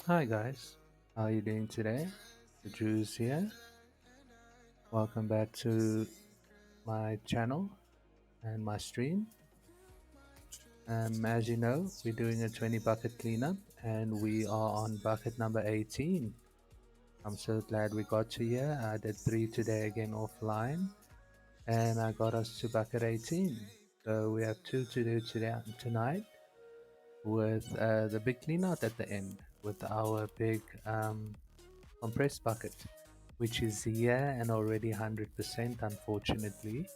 Hi guys, how are you doing today? The Jews here. Welcome back to my channel and my stream. As you know, we're doing a 20 bucket cleanup and we are on bucket number 18. I'm so glad we got to here. I did 3 today again offline and I got us to bucket 18. So we have 2 to do today, tonight with the big cleanout at the end with our big compressed bucket, which is here and already 100%, unfortunately.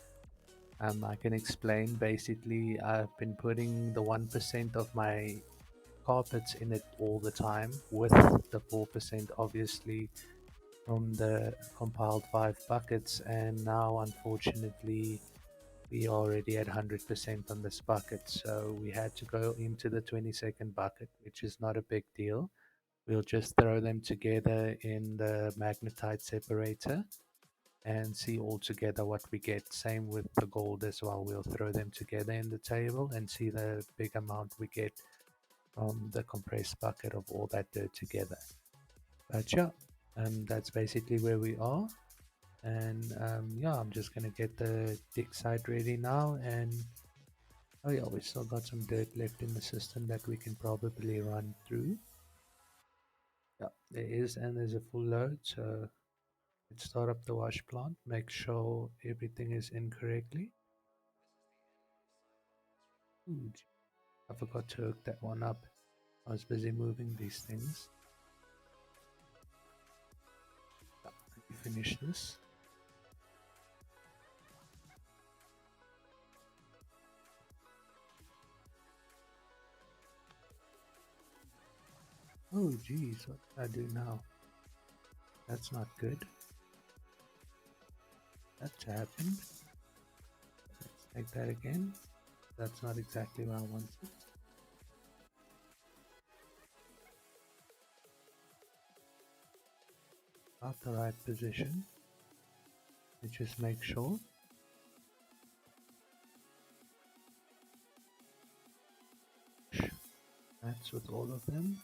I can explain. Basically, I've been putting the 1% of my carpets in it all the time, with the 4% obviously from the compiled 5 buckets, and now unfortunately we are already at 100% on this bucket, so we had to go into the 22nd bucket, which is not a big deal. We'll just throw them together in the magnetite separator and see all together what we get. Same with the gold as well. We'll throw them together in the table and see the big amount we get from the compressed bucket of all that dirt together. But yeah, that's basically where we are. And yeah, I'm just gonna get the dig site ready now. And oh yeah, we still got some dirt left in the system that we can probably run through. Yeah, there is, and there's a full load. So let's start up the wash plant. Make sure everything is in correctly. Ooh, I forgot to hook that one up. I was busy moving these things. Let me finish this. Oh geez, what did I do now? That's not good. That's happened. Let's take that again. That's not exactly what I wanted. Not the right position. You just make sure. That's with all of them.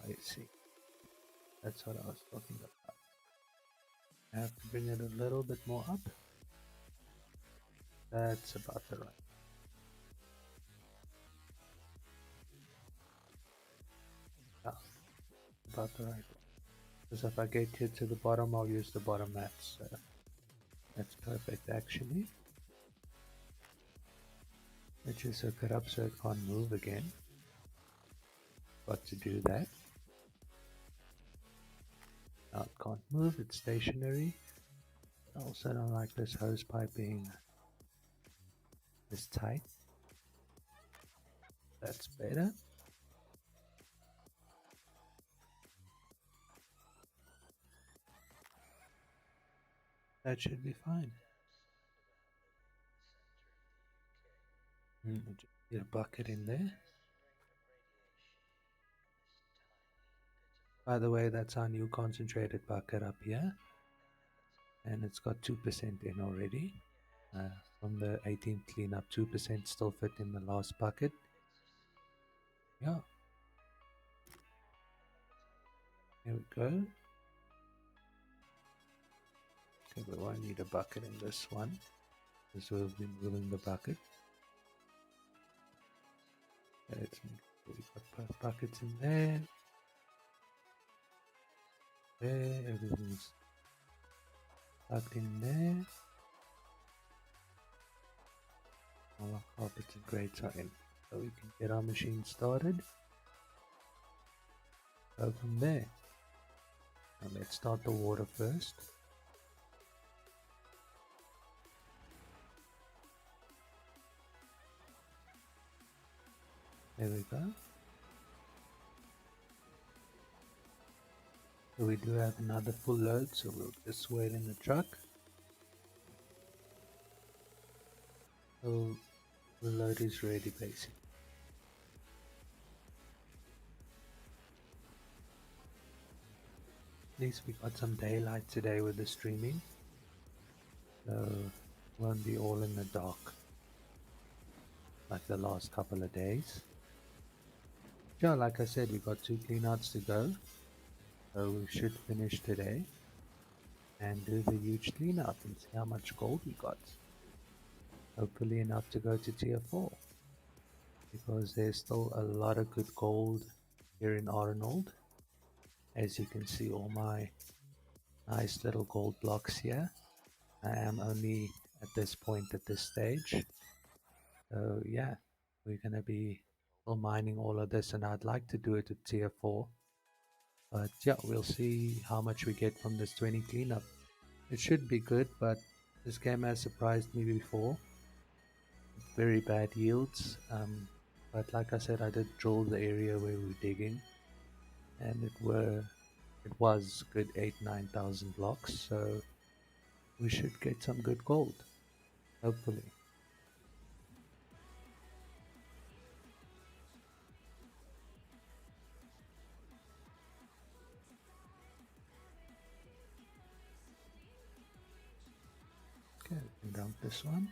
I see. That's what I was talking about. I have to bring it a little bit more up. That's about the right. Yeah, about the right one. Because if I get here to the bottom, I'll use the bottom mats. So that's perfect actually. Let's just hook it up so it can't move again. Got to do that. Now it can't move, it's stationary. I also don't like this hose pipe being this tight. That's better. That should be fine. Just get a bucket in there. By the way, that's our new concentrated bucket up here. And it's got 2% in already. From the 18th cleanup, 2% still fit in the last bucket. Yeah. Here we go. Okay, we won't need a bucket in this one because we'll be moving the bucket. Let's make sure we've got both buckets in there. There, everything's plugged in there. All our carpets and grates are in. So we can get our machine started. Go from there. Now let's start the water first. There we go. So we do have another full load, so we'll just wait in the truck. So the load is ready basically. At least we got some daylight today with the streaming. So won't be all in the dark like the last couple of days. Yeah, like I said, we got two cleanouts to go, so we should finish today and do the huge cleanout and see how much gold we got. Hopefully enough to go to tier 4, because there's still a lot of good gold here in Arnold. As you can see, all my nice little gold blocks here. I am only at this point at this stage. So yeah, we're gonna be still mining all of this, and I'd like to do it at tier 4. But yeah, we'll see how much we get from this 20 cleanup. It should be good, but this game has surprised me before. Very bad yields. But like I said, I did drill the area where we were digging, and it was good 8,000 to 9,000 blocks. So we should get some good gold, hopefully. Okay, we can dump this one.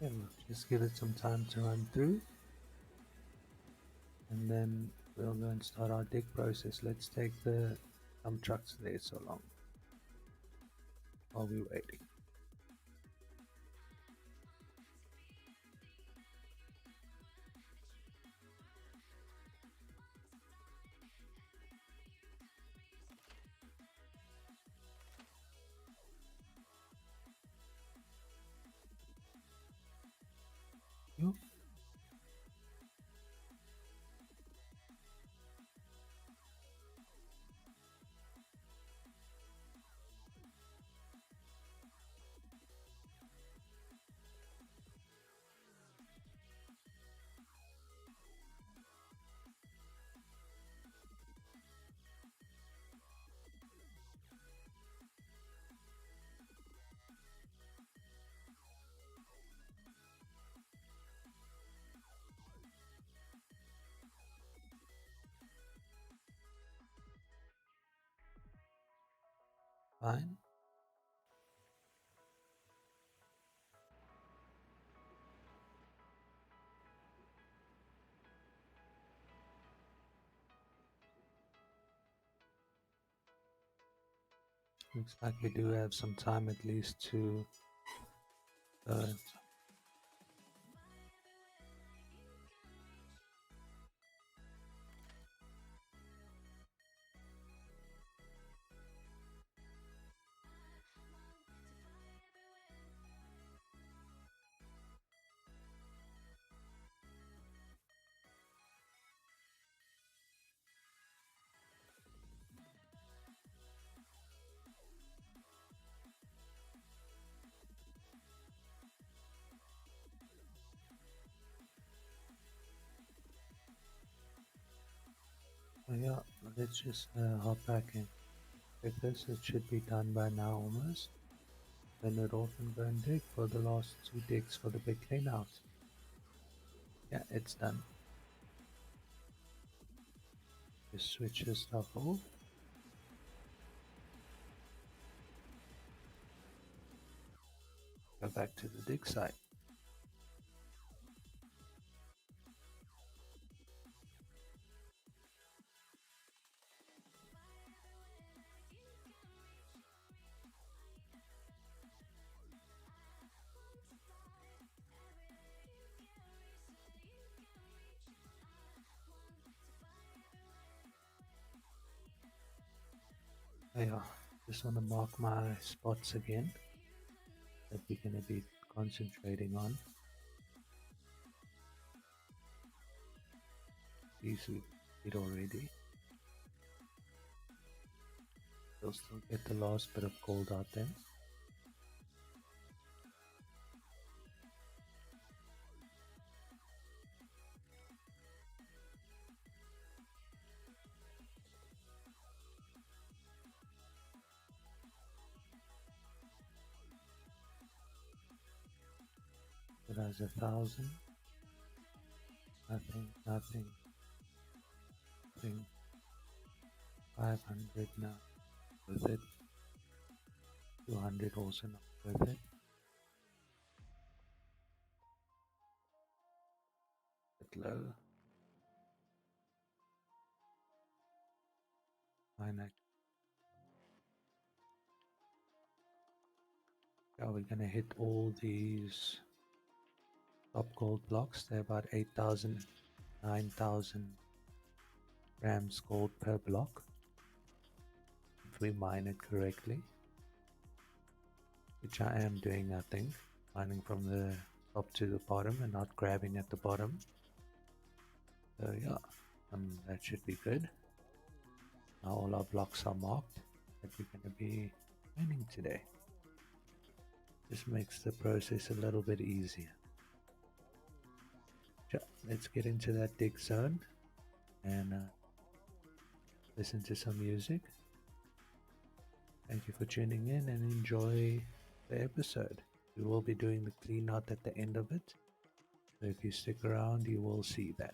And just give it some time to run through, and then we'll go and start our dig process. Let's take the dump trucks there so long while we're waiting. You? Fine. Looks like we do have some time at least to uh, yeah, let's just hop back in. If this, it should be done by now almost. Then it off and go and dig for the last two digs for the big clean out. Yeah, it's done. Just switch this stuff off. Go back to the dig site. Yeah, just want to mark my spots again that we're going to be concentrating on. These we did already. We'll still get the last bit of gold out then. It has 1,000. Nothing, nothing, nothing. 500 now. With it. 200 also not worth it. Bit low. Fine. Yeah, we're gonna hit all these top gold blocks. They're about 8,000, 9,000 grams gold per block. If we mine it correctly, which I am doing, I think. Mining from the top to the bottom and not grabbing at the bottom. So yeah, that should be good. Now all our blocks are marked that we're going to be mining today. This makes the process a little bit easier. So let's get into that dig zone and listen to some music. Thank you for tuning in and enjoy the episode. We will be doing the clean out at the end of it. So if you stick around, you will see that.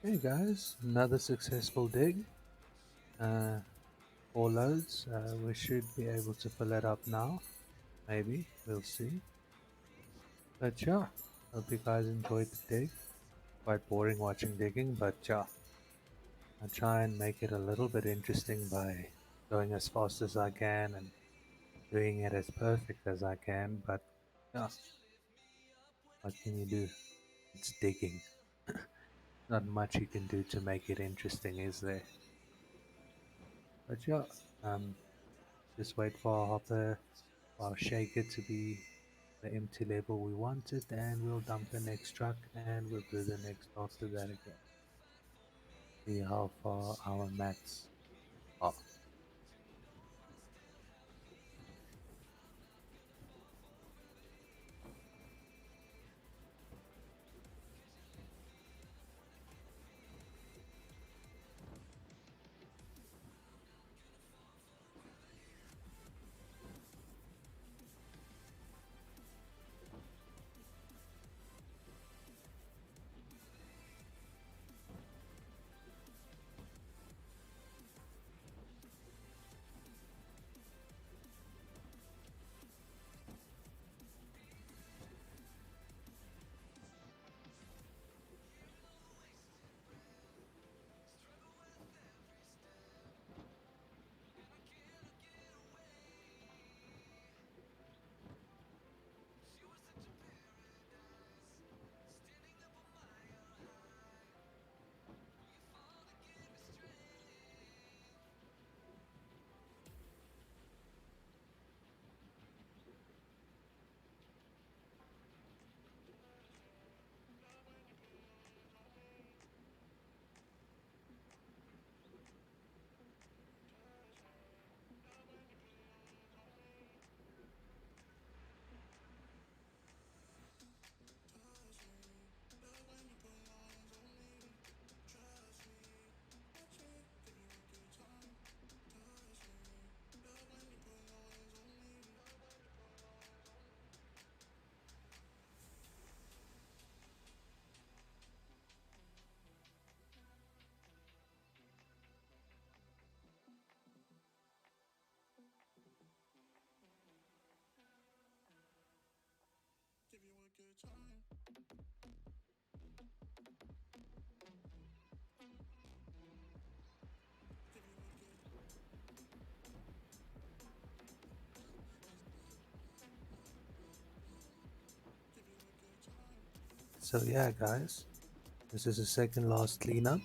Hey guys, another successful dig. Uh, 4 loads. We should be able to fill it up now. Maybe. We'll see. But yeah, hope you guys enjoyed the dig. Quite boring watching digging, but yeah, I try and make it a little bit interesting by going as fast as I can and doing it as perfect as I can. But yeah, what can you do? It's digging. Not much you can do to make it interesting, is there? But yeah, um, just wait for our hopper, our shaker to be the empty level we wanted, and we'll dump the next truck and we'll do the next after that again. See how far our mats are. So yeah, guys, this is the second last cleanup,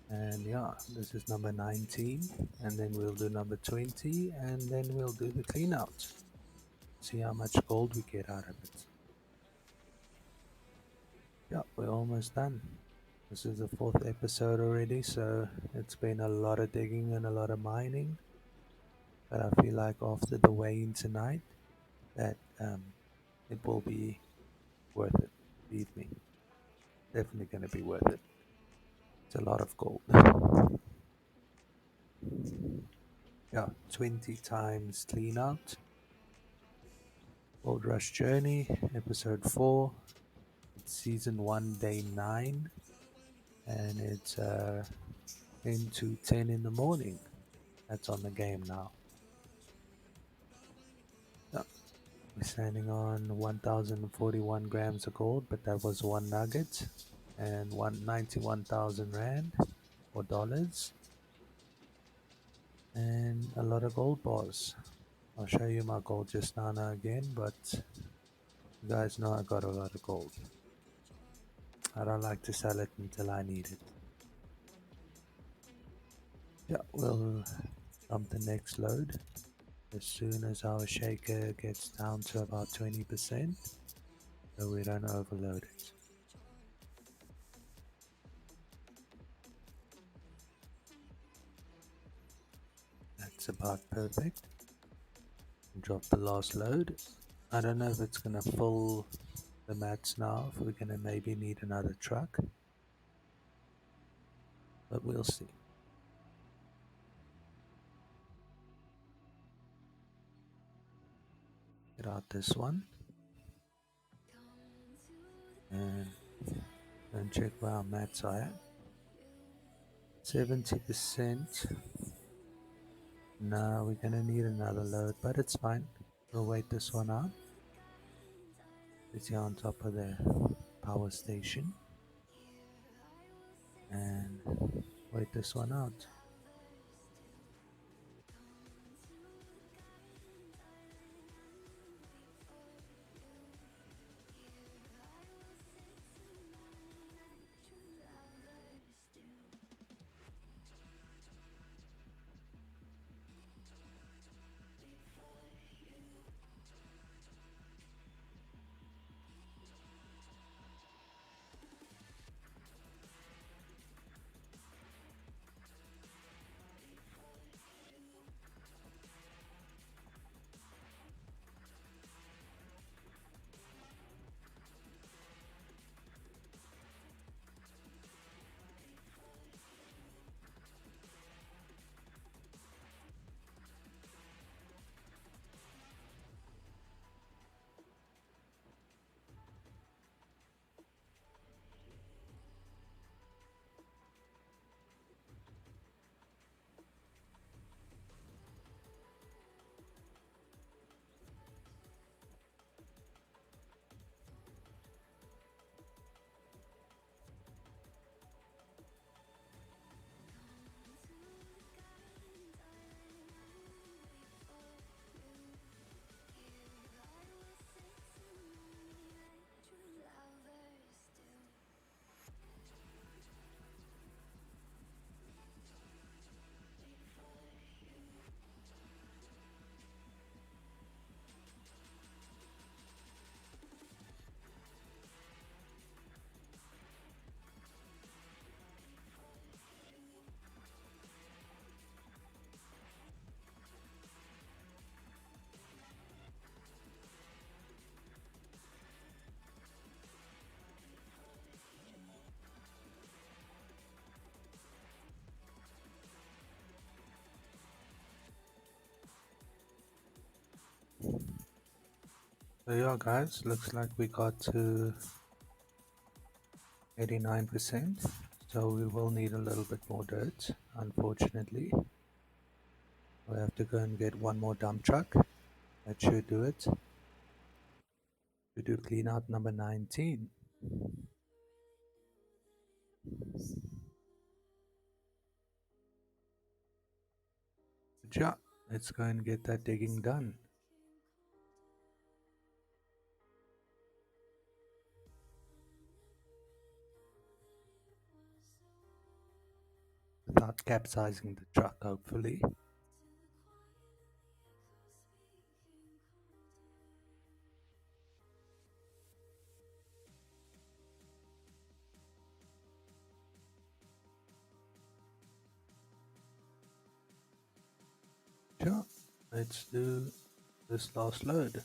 and yeah, this is number 19, and then we'll do number 20, and then we'll do the clean out. See how much gold we get out of it. Yeah, we're almost done. This is the fourth episode already, so it's been a lot of digging and a lot of mining. But I feel like after the weigh-in tonight, that it will be worth it. Believe me, definitely going to be worth it. It's a lot of gold. Yeah, 20 times clean out. Gold Rush Journey, episode 4. It's season 1, day 9, and it's 10 to 10 in the morning. That's on the game now. Yeah, we're standing on 1,041 grams of gold, but that was one nugget, and 191,000 rand or dollars, and a lot of gold bars. I'll show you my gold just now again, but you guys know I got a lot of gold. I don't like to sell it until I need it. Yeah, we'll dump the next load as soon as our shaker gets down to about 20%, so we don't overload it. That's about perfect. Drop the last load. I don't know if it's gonna fill the mats now, if we're gonna maybe need another truck, but we'll see. Get out this one and check where our mats are at. 70%. No, we're gonna need another load, but it's fine. We'll wait this one out. It's here on top of the power station. And wait this one out. So yeah guys, looks like we got to 89%. So we will need a little bit more dirt, unfortunately. We have to go and get one more dump truck. That should do it. We do clean out number 19. Good job. Let's go and get that digging done. Without capsizing the truck, hopefully. Sure. Let's do this last load.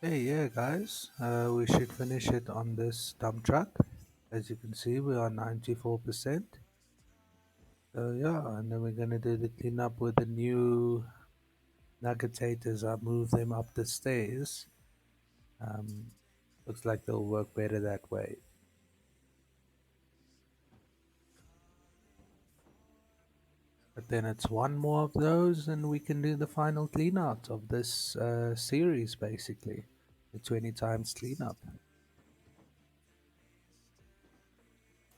Hey, yeah, guys, we should finish it on this dump truck. As you can see, we are 94%. So, yeah, and then we're going to do the cleanup with the new nuggetators. I move them up the stairs. Um, Looks like they'll work better that way. But then it's one more of those, and we can do the final clean out of this series basically. The 20 times cleanup.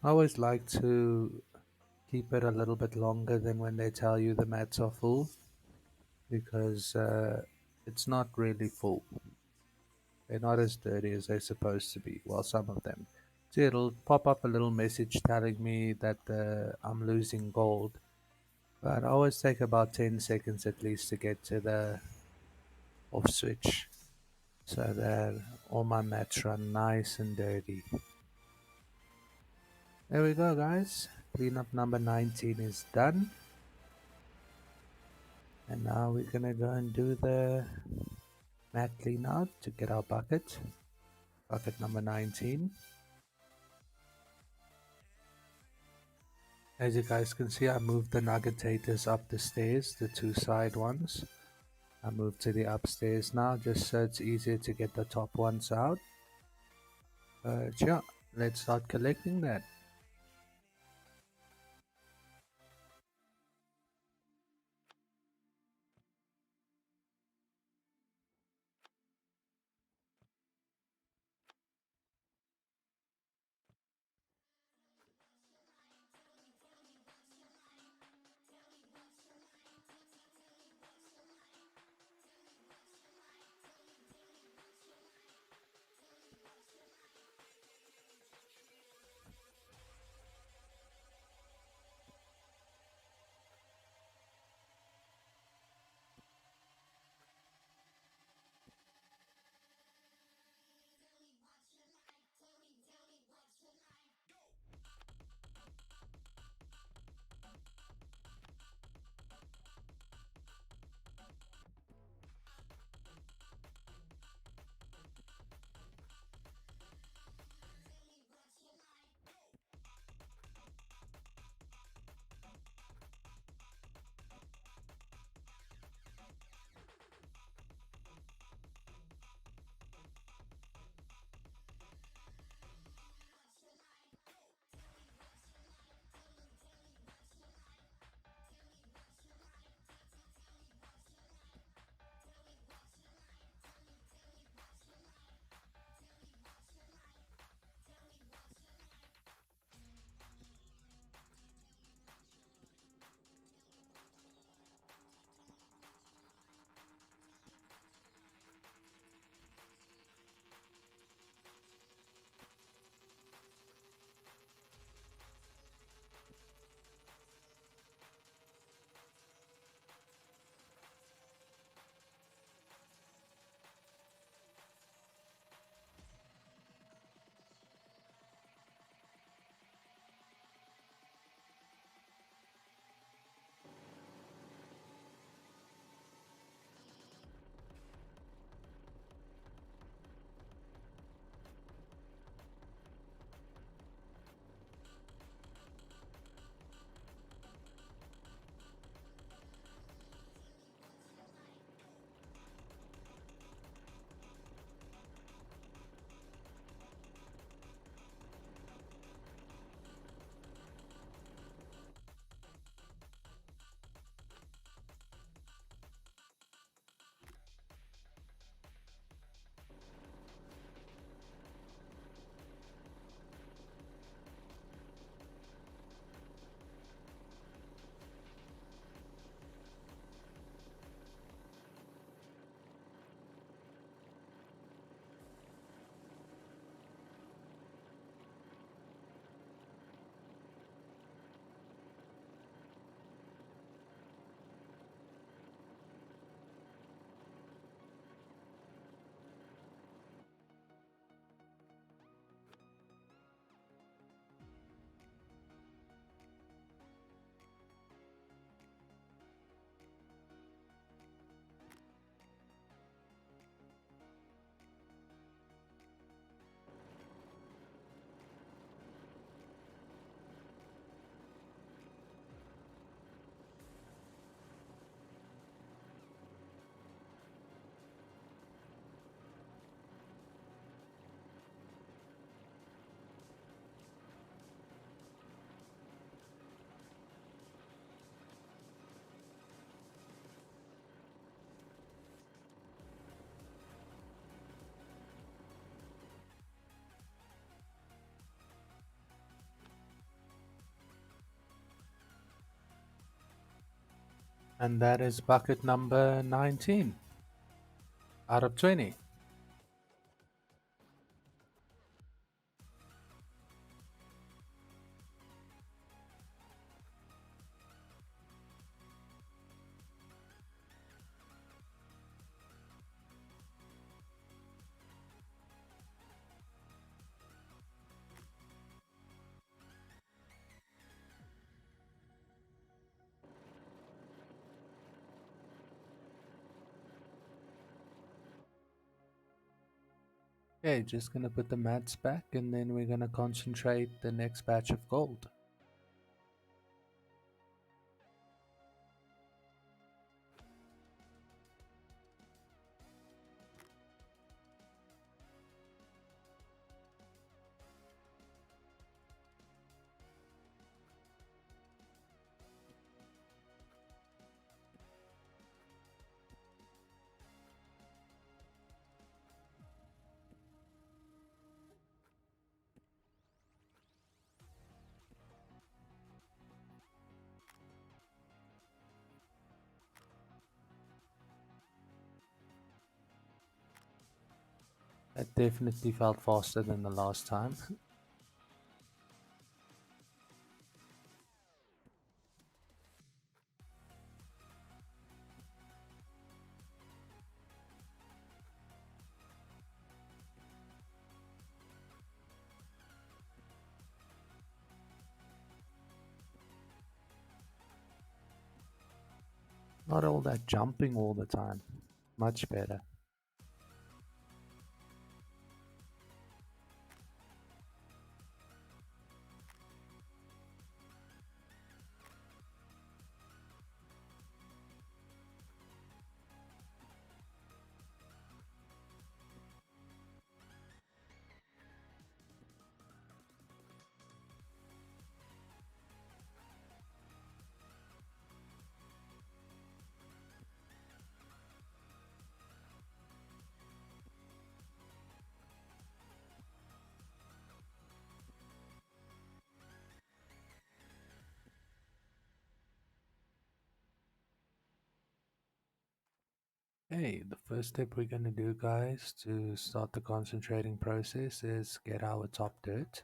I always like to keep it a little bit longer than when they tell you the mats are full because it's not really full. They're not as dirty as they're supposed to be. Well, some of them. See, it'll pop up a little message telling me that I'm losing gold, but I always take about 10 seconds at least to get to the off switch so that all my mats run nice and dirty. There we go, guys. Cleanup number 19 is done. And now we're gonna go and do the mat clean out to get our bucket. Bucket number 19. As you guys can see, I moved the nuggetators up the stairs, the two side ones. I moved to the upstairs now just so it's easier to get the top ones out. But yeah, let's start collecting that. And that is bucket number 19 out of 20. Okay, just gonna put the mats back and then we're gonna concentrate the next batch of gold. That definitely felt faster than the last time. Not all that jumping all the time. Much better. Hey, the first step we're gonna do, guys, to start the concentrating process is get our top dirt.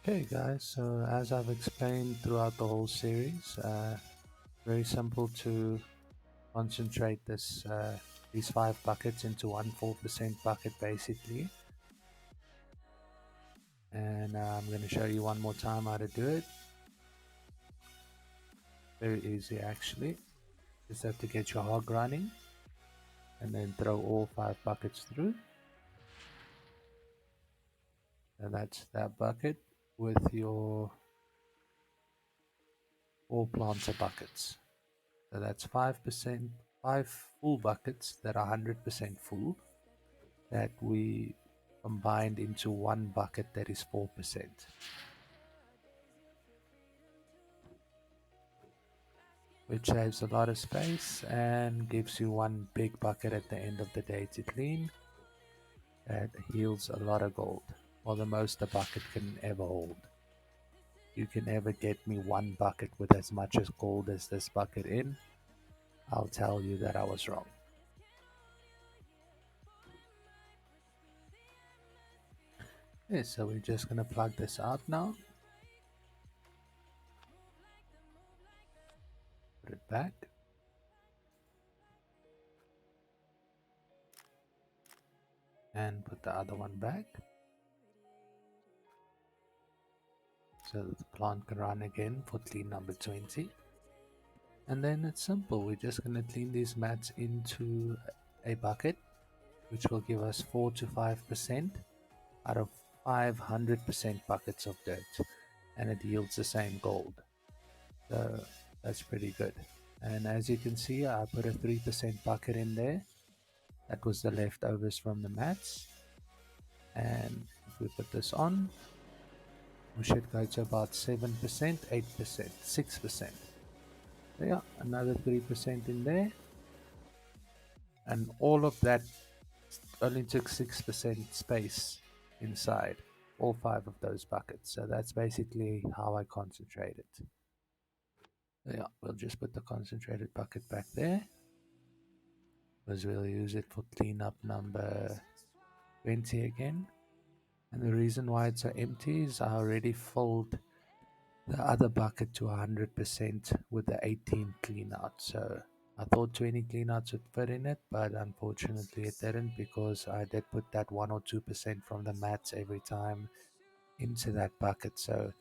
Okay, guys, so as I've explained throughout the whole series, very simple to concentrate these 5 buckets into one 4% bucket basically. And I'm going to show you one more time how to do it. Very easy actually. Just have to get your hog running and then throw all 5 buckets through. And that's that bucket with your all planter buckets. So that's 5%, 5 full buckets that are 100% full that we combined into one bucket that is 4%, which saves a lot of space and gives you one big bucket at the end of the day to clean. That yields a lot of gold, or the most a bucket can ever hold. You can ever get me one bucket with as much as gold as this bucket in, I'll tell you that I was wrong. Okay, so we're just gonna plug this out now. back. And put the other one back. So that the plant can run again for clean number 20. And then it's simple. We're just going to clean these mats into a bucket, which will give us 4 to 5% out of 500% buckets of dirt. And it yields the same gold. So that's pretty good. And as you can see, I put a 3% bucket in there. That was the leftovers from the mats. And if we put this on, we should go to about 7%, 8%, 6%. So yeah, another 3% in there. And all of that only took 6% space inside all 5 of those buckets. So that's basically how I concentrate it. So yeah, we'll just put the concentrated bucket back there, because we'll use it for cleanup number 20 again. And the reason why it's so empty is I already filled the other bucket to 100% with the 18 cleanout. So I thought 20 cleanouts would fit in it, but unfortunately it didn't, because I did put that 1 or 2% from the mats every time into that bucket. So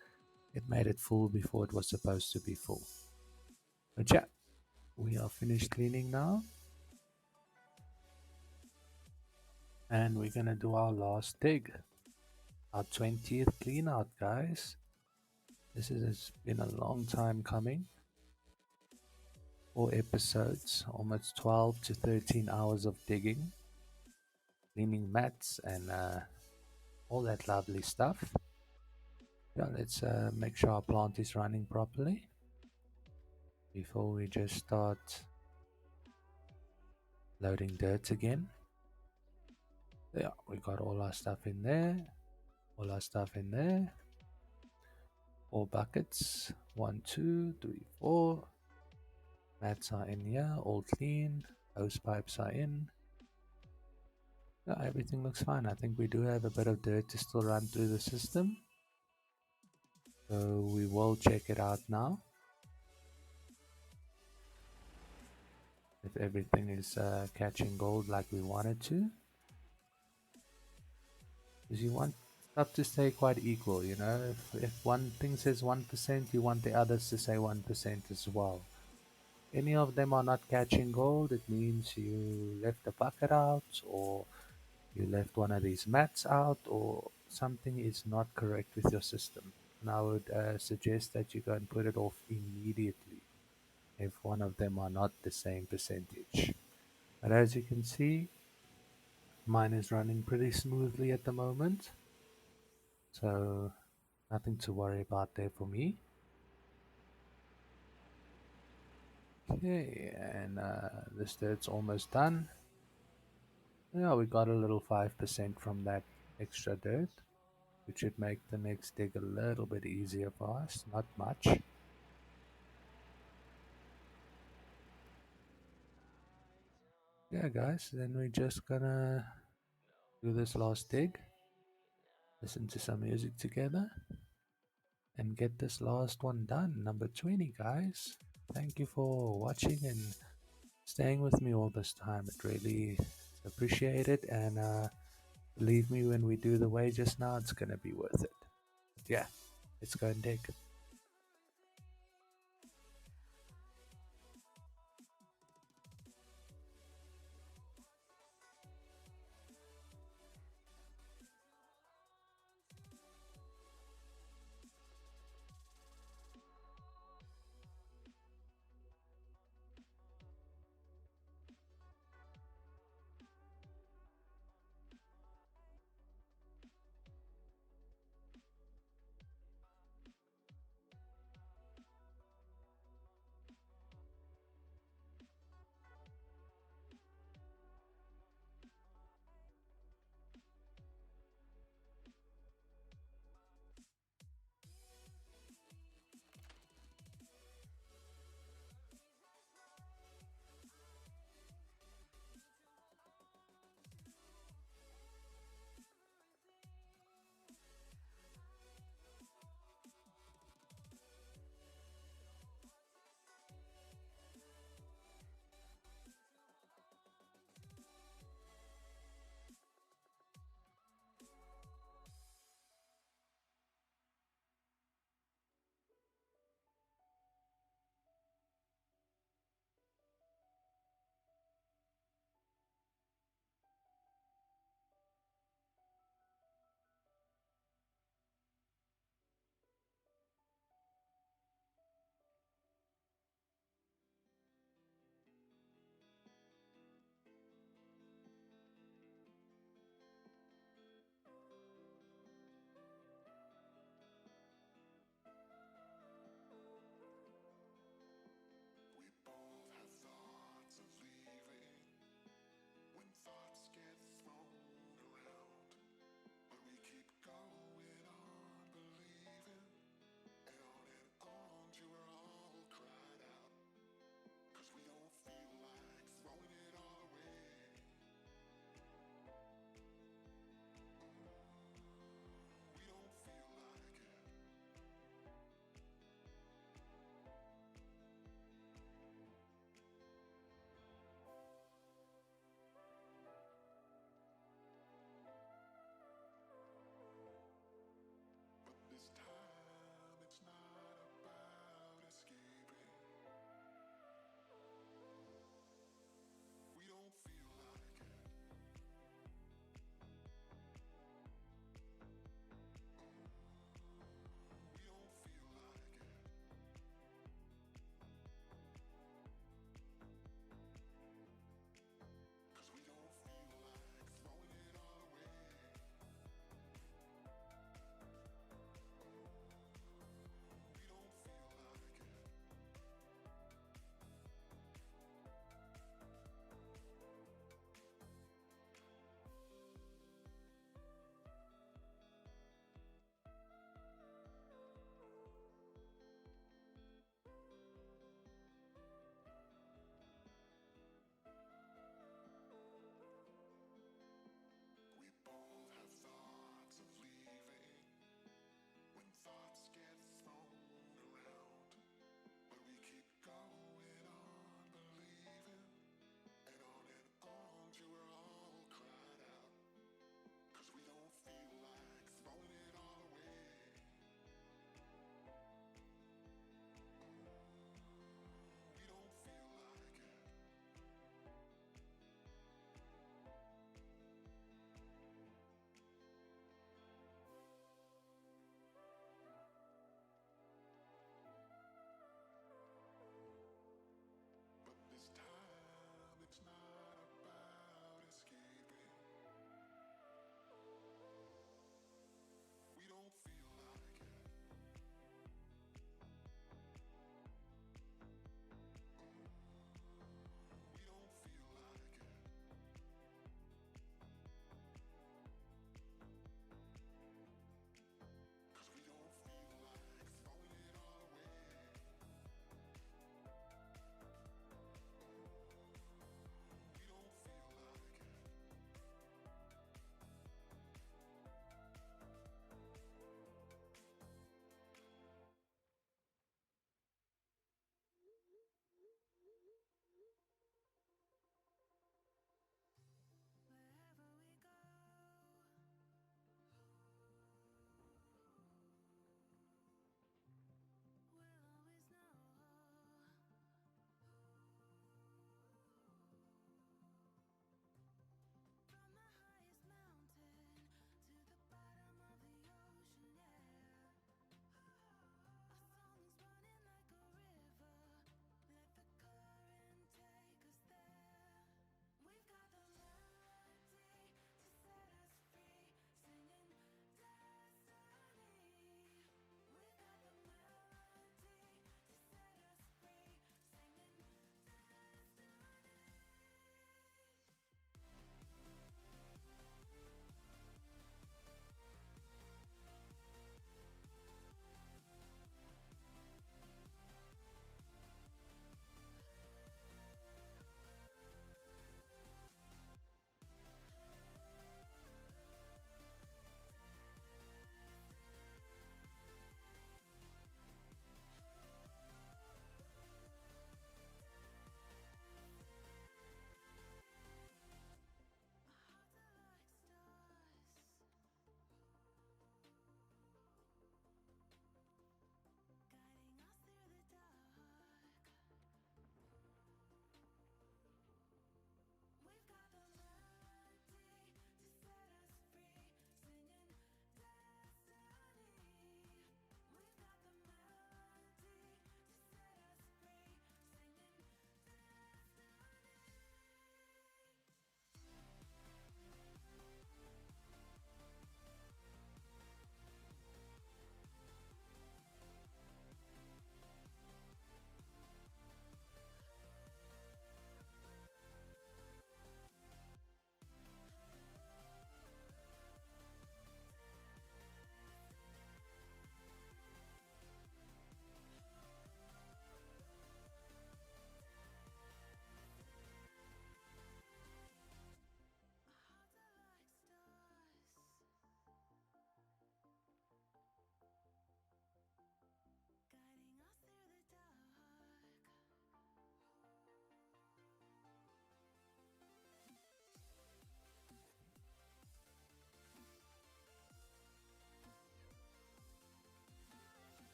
it made it full before it was supposed to be full. But yeah, we are finished cleaning now. And we're going to do our last dig. Our 20th clean out, guys. This has been a long time coming. 4 episodes, almost 12 to 13 hours of digging, cleaning mats, and all that lovely stuff. Yeah, let's make sure our plant is running properly before we just start loading dirt again. Yeah, we got all our stuff in there. All our stuff in there. 4 buckets. 1, 2, 3, 4. Mats are in here, all clean. Hose pipes are in. Yeah, everything looks fine. I think we do have a bit of dirt to still run through the system. So we will check it out now. If everything is catching gold like we want it to. Because you want stuff to stay quite equal, you know. If one thing says 1%, you want the others to say 1% as well. Any of them are not catching gold, it means you left a bucket out, or you left one of these mats out, or something is not correct with your system. And I would suggest that you go and put it off immediately if one of them are not the same percentage. But as you can see, mine is running pretty smoothly at the moment, so nothing to worry about there for me. Okay, and this dirt's almost done. Yeah, we got a little 5% from that extra dirt, which should make the next dig a little bit easier for us, not much. Yeah, guys, then we're just gonna do this last dig, listen to some music together, and get this last one done. Number 20, guys. Thank you for watching and staying with me all this time. It really appreciated, and believe me, when we do the way just now, it's gonna be worth it. But yeah, let's go and dig.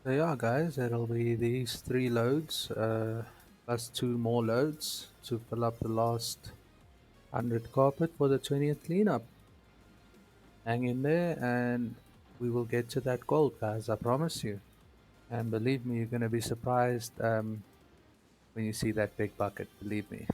So yeah, guys, it'll be these three loads plus two more loads to fill up the last 100 carpet for the 20th cleanup. Hang in there and we will get to that gold, guys, I promise you. And believe me, you're going to be surprised when you see that big bucket, believe me.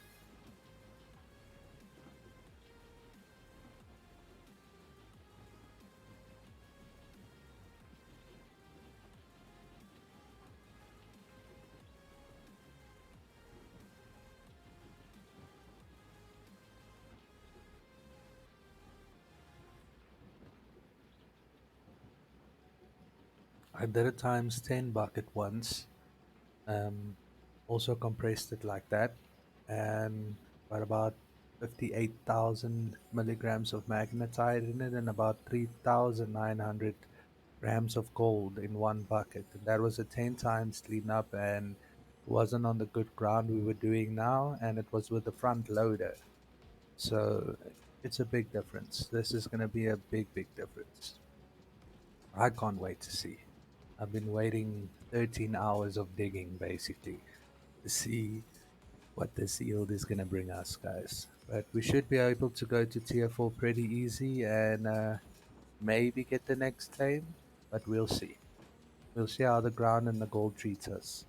I did a times 10 bucket once, um, also compressed it like that, and got about 58,000 milligrams of magnetite in it and about 3,900 grams of gold in one bucket. And that was a 10 times cleanup, and it wasn't on the good ground we were doing now, and it was with the front loader. So it's a big difference. This is going to be a big, big difference. I can't wait to see. I've been waiting 13 hours of digging basically to see what this yield is going to bring us, guys. But we should be able to go to tier 4 pretty easy and maybe get the next claim, but we'll see. We'll see how the ground and the gold treats us.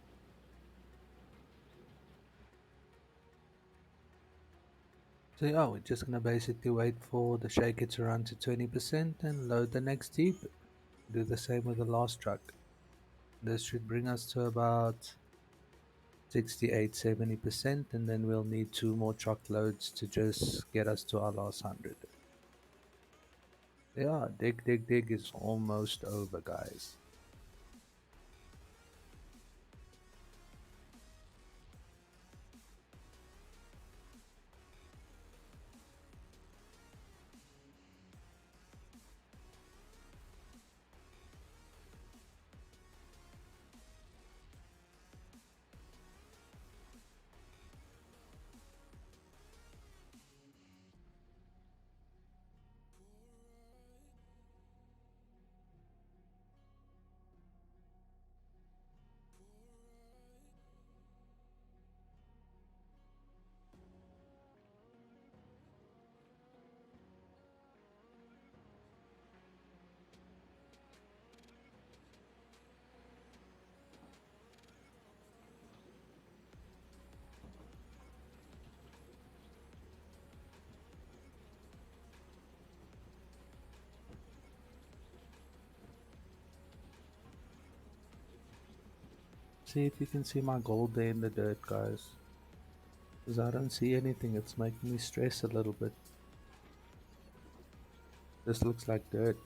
So yeah, we're just going to basically wait for the shaker to run to 20% and load the next heap. Do the same with the last truck. This should bring us to about 68, 70%, and then we'll need two more truckloads to just get us to our last 100. Yeah, dig is almost over, guys. See if you can see my gold there in the dirt, guys. Because I don't see anything. It's making me stress a little bit. This looks like dirt.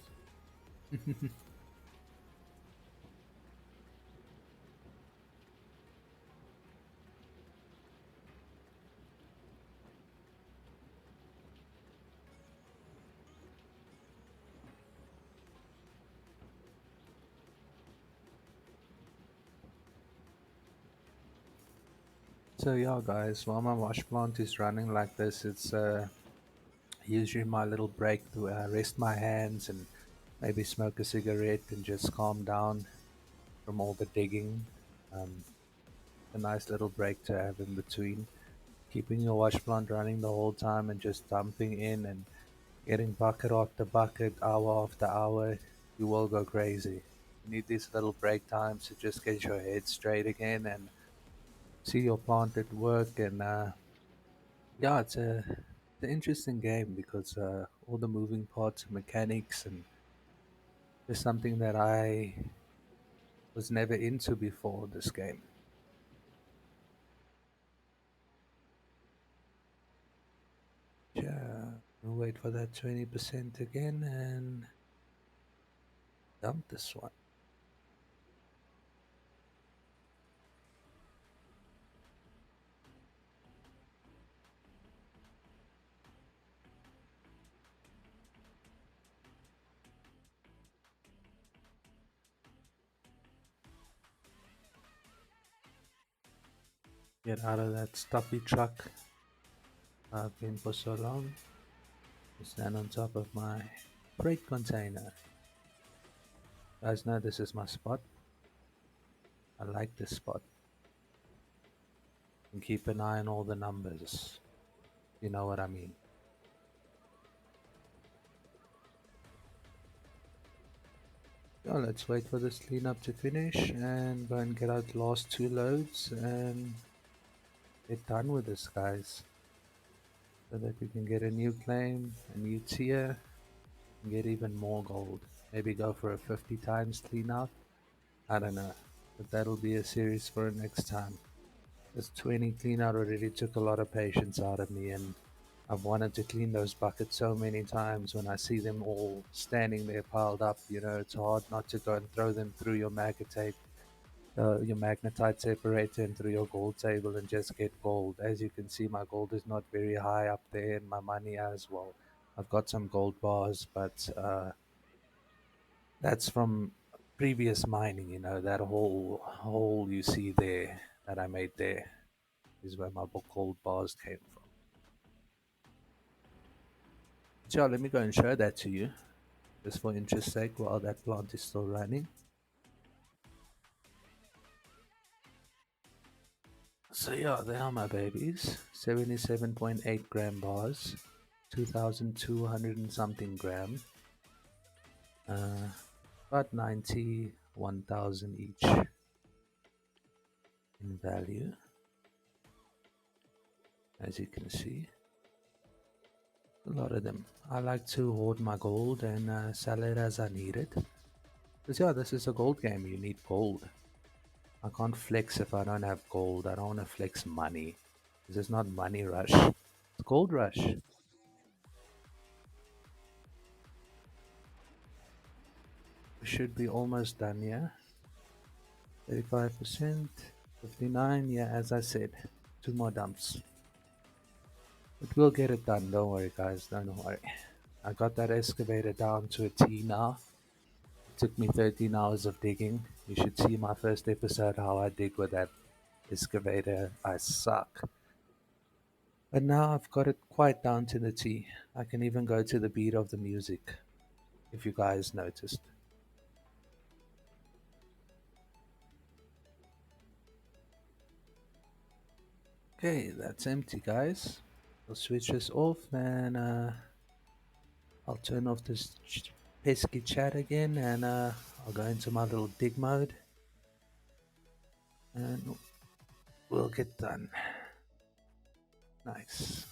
So yeah, guys, while my wash plant is running like this, it's usually my little break to rest my hands and maybe smoke a cigarette and just calm down from all the digging. Um, a nice little break to have in between. Keeping your wash plant running the whole time and just dumping in and getting bucket after bucket, hour after hour, you will go crazy. You need these little break times to just get your head straight again and see your plant at work. And yeah, it's an interesting game because all the moving parts and mechanics and just something that I was never into before this game. Yeah, we'll wait for that 20% again and dump this one. Get out of that stuffy truck I've been for so long. Stand on top of my freight container. You guys know this is my spot. I like this spot. And keep an eye on all the numbers. You know what I mean. Yeah, let's wait for this cleanup to finish and go and get out the last two loads and get done with this, guys. So that we can get a new claim, a new tier, and get even more gold. Maybe go for a 50 times cleanup. I don't know. But that'll be a series for next time. This 20 clean out already took a lot of patience out of me, and I've wanted to clean those buckets so many times. When I see them all standing there piled up, it's hard not to go and throw them through your your magnetite separator and through your gold table and just get gold. As you can see, my gold is not very high up there, and my money as well. I've got some gold bars, but that's from previous mining. That whole hole you see there that I made there is where my gold bars came from. So let me go and show that to you, just for interest's sake, while that plant is still running. So yeah, there are my babies. 77.8 gram bars, 2,200 and something gram, uh, about 91,000 each in value, as you can see. A lot of them. I like to hoard my gold and sell it as I need it. Because yeah, this is a gold game. You need gold. I can't flex if I don't have gold. I don't want to flex money. This is not money rush. It's gold rush. We should be almost done, yeah. 35%, 59, yeah, as I said. Two more dumps. But we'll get it done. Don't worry, guys. Don't worry. I got that excavator down to a T now. It took me 13 hours of digging. You should see my first episode how I dig with that excavator. I suck. But now I've got it quite down to the T. I can even go to the beat of the music, if you guys noticed. Okay, that's empty, guys. I'll switch this off and I'll turn off this pesky chat again and I'll go into my little dig mode and we'll get done. Nice.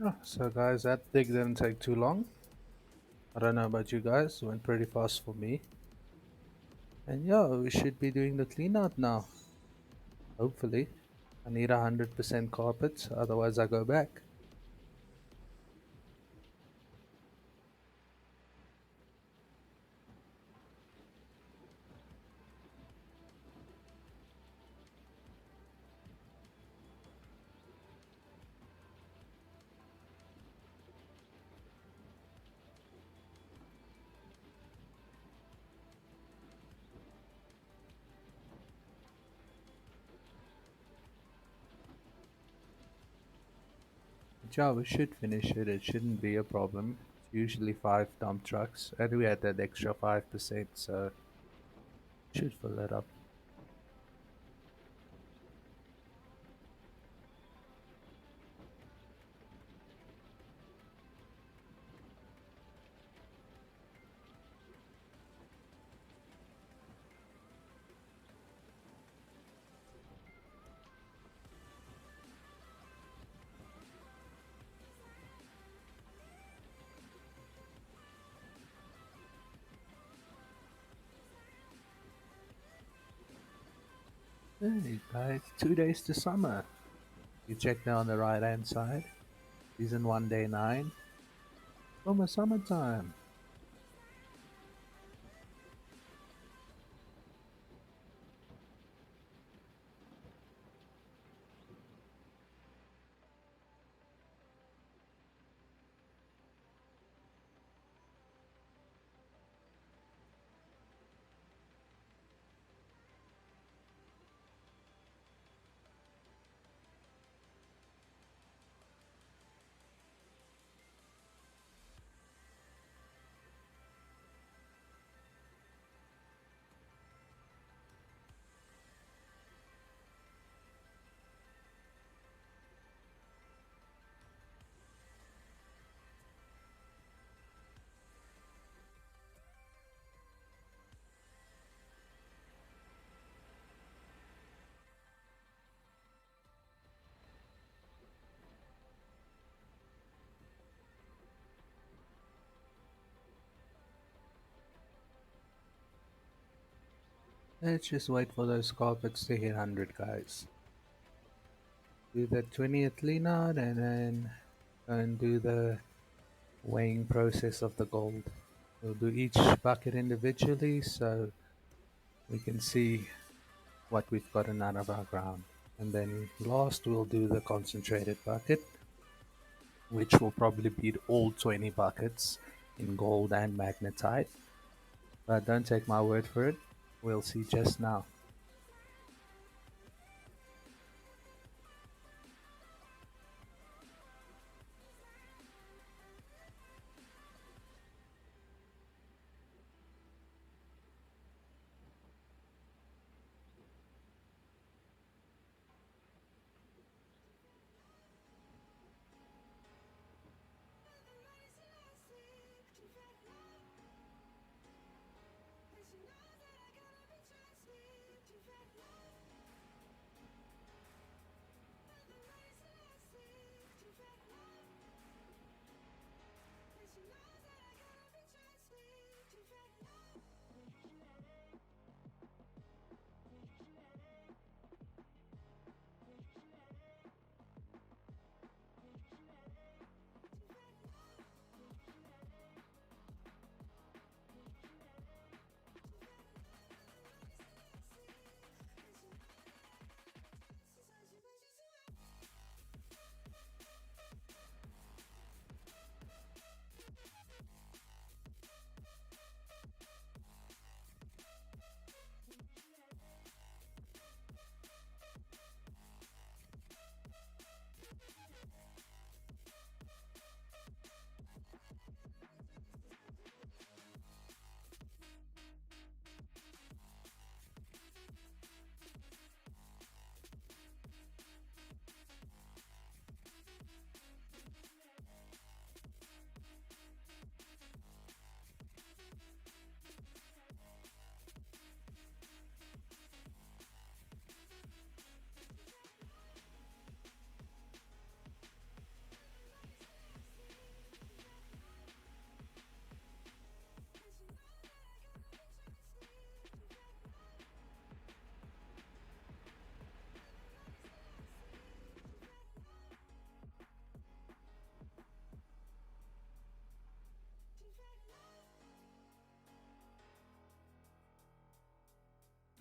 Oh, so guys, that dig didn't take too long. I don't know about you guys, it went pretty fast for me. And yeah, we should be doing the clean out now. Hopefully. I need 100% carpets, otherwise I go back. Yeah, we should finish it. It shouldn't be a problem. It's usually 5 dump trucks, and we had that extra 5%, so should fill that up. Hey guys, 2 days to summer. You check there on the right hand side. Season 1, day 9. Summertime. Let's just wait for those carpets to hit 100, guys. Do the 20th clean out and then go and do the weighing process of the gold. We'll do each bucket individually so we can see what we've gotten out of our ground. And then last we'll do the concentrated bucket, which will probably beat all 20 buckets in gold and magnetite. But don't take my word for it, we'll see just now.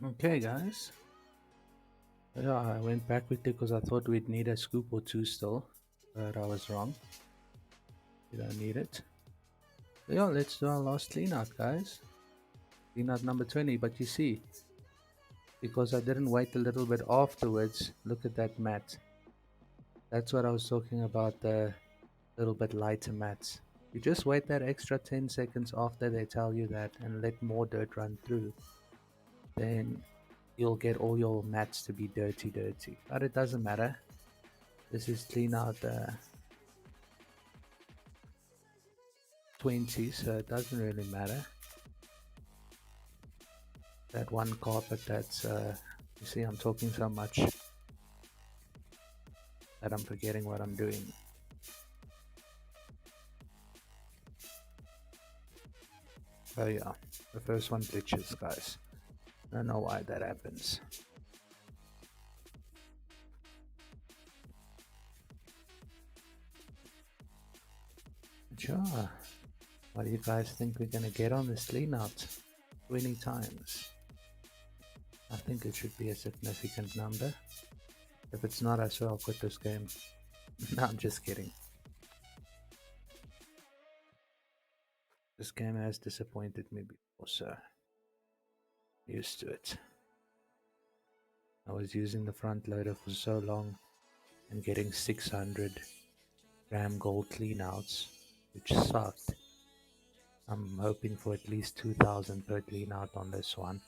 Okay, guys. Yeah, I went back with it because I thought we'd need a scoop or two still, but I was wrong. We don't need it. So yeah, let's do our last clean out, guys. Clean out number 20, but you see, because I didn't wait a little bit afterwards, look at that mat. That's what I was talking about, the little bit lighter mats. You just wait that extra 10 seconds after they tell you that and let more dirt run through. Then you'll get all your mats to be dirty. But it doesn't matter. This is Cleanout 20, so it doesn't really matter. That one carpet that's, you see, I'm talking so much that I'm forgetting what I'm doing. Oh yeah, the first one glitches, guys. I don't know why that happens. Sure. What do you guys think we're gonna get on this clean out? 20 times. I think it should be a significant number. If it's not, I swear I'll quit this game. No, I'm just kidding. This game has disappointed me before, so used to it. I was using the front loader for so long and getting 600 gram gold cleanouts, which sucked. I'm hoping for at least 2000 per cleanout on this one.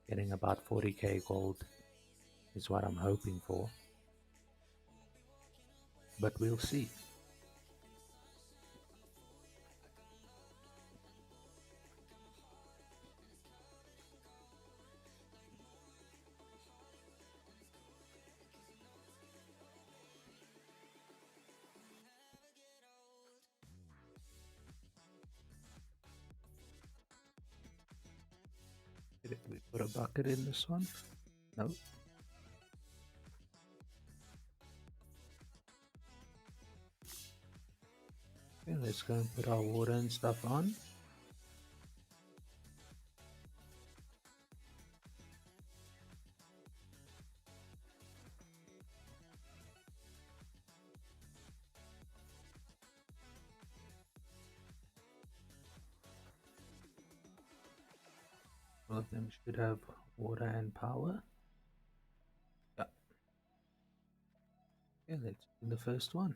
Getting about 40k gold is what I'm hoping for. But we'll see. Did we put a bucket in this one? No. Okay, let's go and put our water and stuff on. All of them should have water and power. Yeah. Okay, let's do the first one.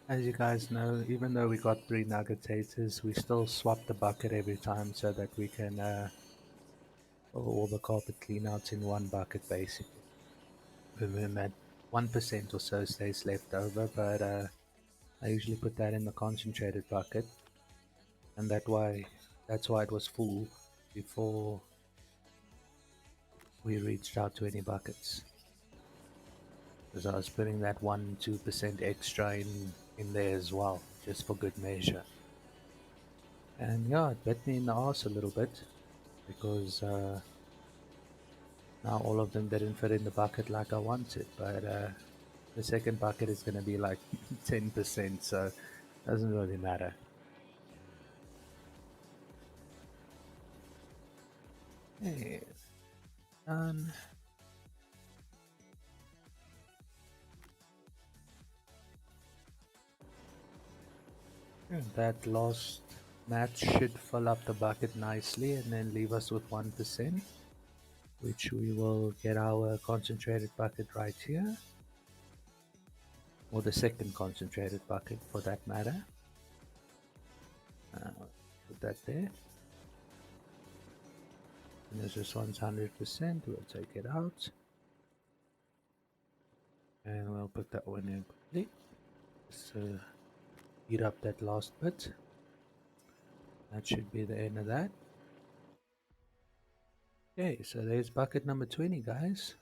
As you guys know, even though we got 3 nugget taters, we still swap the bucket every time so that we can pull all the carpet cleanouts in one bucket basically. When that 1% or so stays left over, but I usually put that in the concentrated bucket, and that's why it was full before we reached our 20 buckets. Because I was putting that 1-2% extra in there as well, just for good measure. And yeah, it bit me in the ass a little bit because now all of them didn't fit in the bucket like I wanted. But the second bucket is going to be like 10%, so it doesn't really matter. Hey, done. That last match should fill up the bucket nicely and then leave us with 1%, which we will get our concentrated bucket right here, or the second concentrated bucket for that matter. Put that there. And as this one's 100%, we'll take it out. And we'll put that one in quickly. Just heat up that last bit. That should be the end of that. Okay, so there's bucket number 20, guys.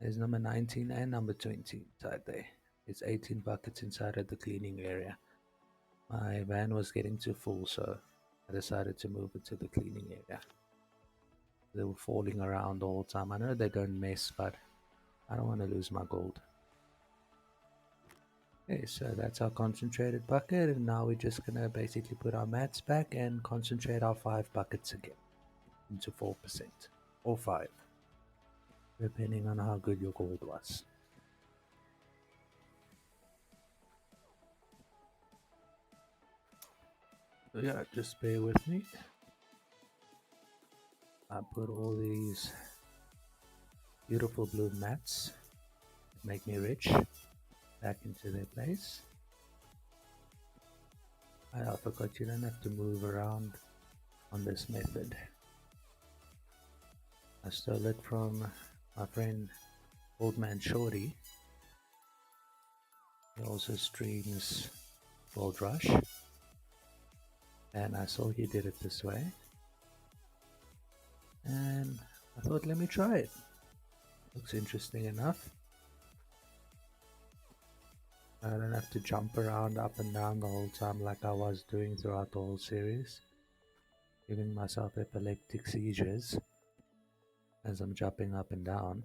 There's number 19 and number 20 inside there. There's 18 buckets inside of the cleaning area. My van was getting too full, so I decided to move it to the cleaning area. They were falling around all the time. I know they don't mess, but I don't want to lose my gold. Okay, so that's our concentrated bucket, and now we're just gonna basically put our mats back and concentrate our 5 buckets again into 4% or 5, depending on how good your gold was. So yeah, just bear with me. I put all these beautiful blue mats that make me rich back into their place. I forgot you don't have to move around on this method. I stole it from my friend Old Man Shorty. He also streams Gold Rush, and I saw he did it this way, and I thought, let me try it. Looks interesting enough. I don't have to jump around up and down the whole time like I was doing throughout the whole series, giving myself epileptic seizures as I'm jumping up and down.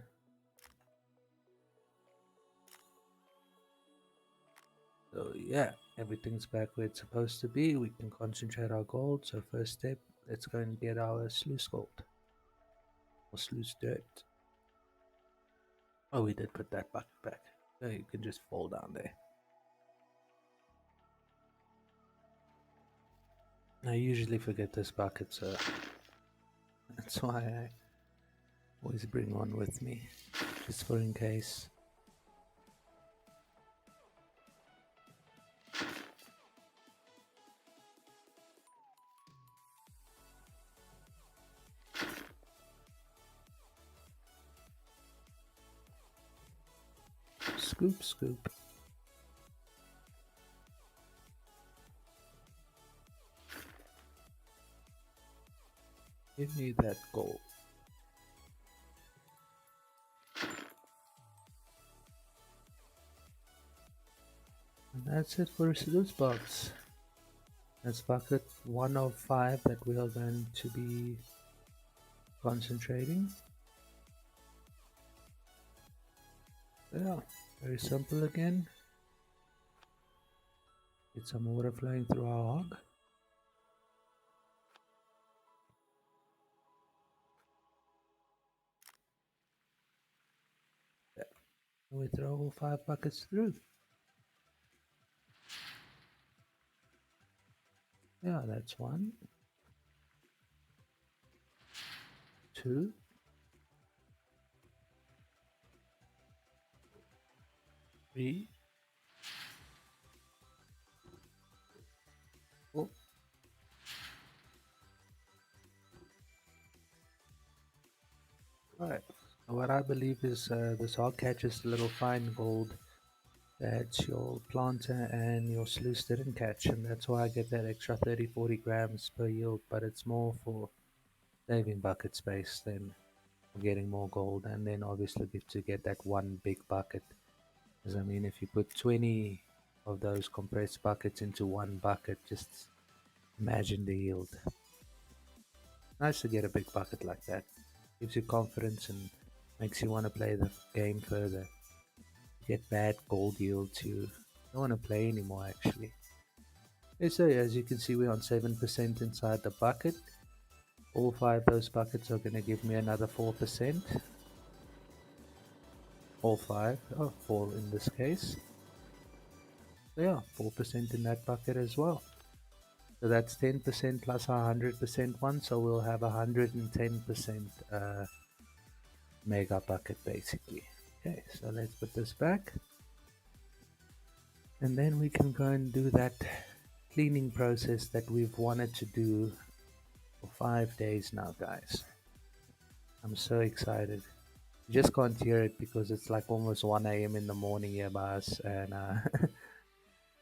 So yeah, everything's back where it's supposed to be. We can concentrate our gold. So first step, let's go and get our sluice gold. Or sluice dirt. Oh, we did put that bucket back. So you can just fall down there. I usually forget this bucket, so that's why I always bring one with me, just for in case. Scoop, scoop. Give me that gold. And that's it for this box. That's bucket 1 of 5 that we are going to be concentrating. Yeah, very simple again. Get some water flowing through our hog. Yeah. And we throw all 5 buckets through. Yeah, that's 1, 2, 3, 4. Alright. What I believe is this hog catches the little fine gold that your planter and your sluice didn't catch, and that's why I get that extra 30-40 grams per yield, but it's more for saving bucket space than getting more gold. And then obviously to get that one big bucket, because I mean, if you put 20 of those compressed buckets into one bucket, just imagine the yield. Nice to get a big bucket like that. Gives you confidence and makes you want to play the game further. You get bad gold yields, you don't want to play anymore actually. Okay, so as you can see, we're on 7% inside the bucket. All 5 of those buckets are going to give me another 4%. All 5, oh, 4 in this case. So yeah, 4% in that bucket as well. So that's 10% plus our 100% one, so we'll have 110% mega bucket basically. Okay, so let's put this back. And then we can go and do that cleaning process that we've wanted to do for 5 days now, guys. I'm so excited. You just can't hear it because it's like almost 1 a.m. in the morning here by us, and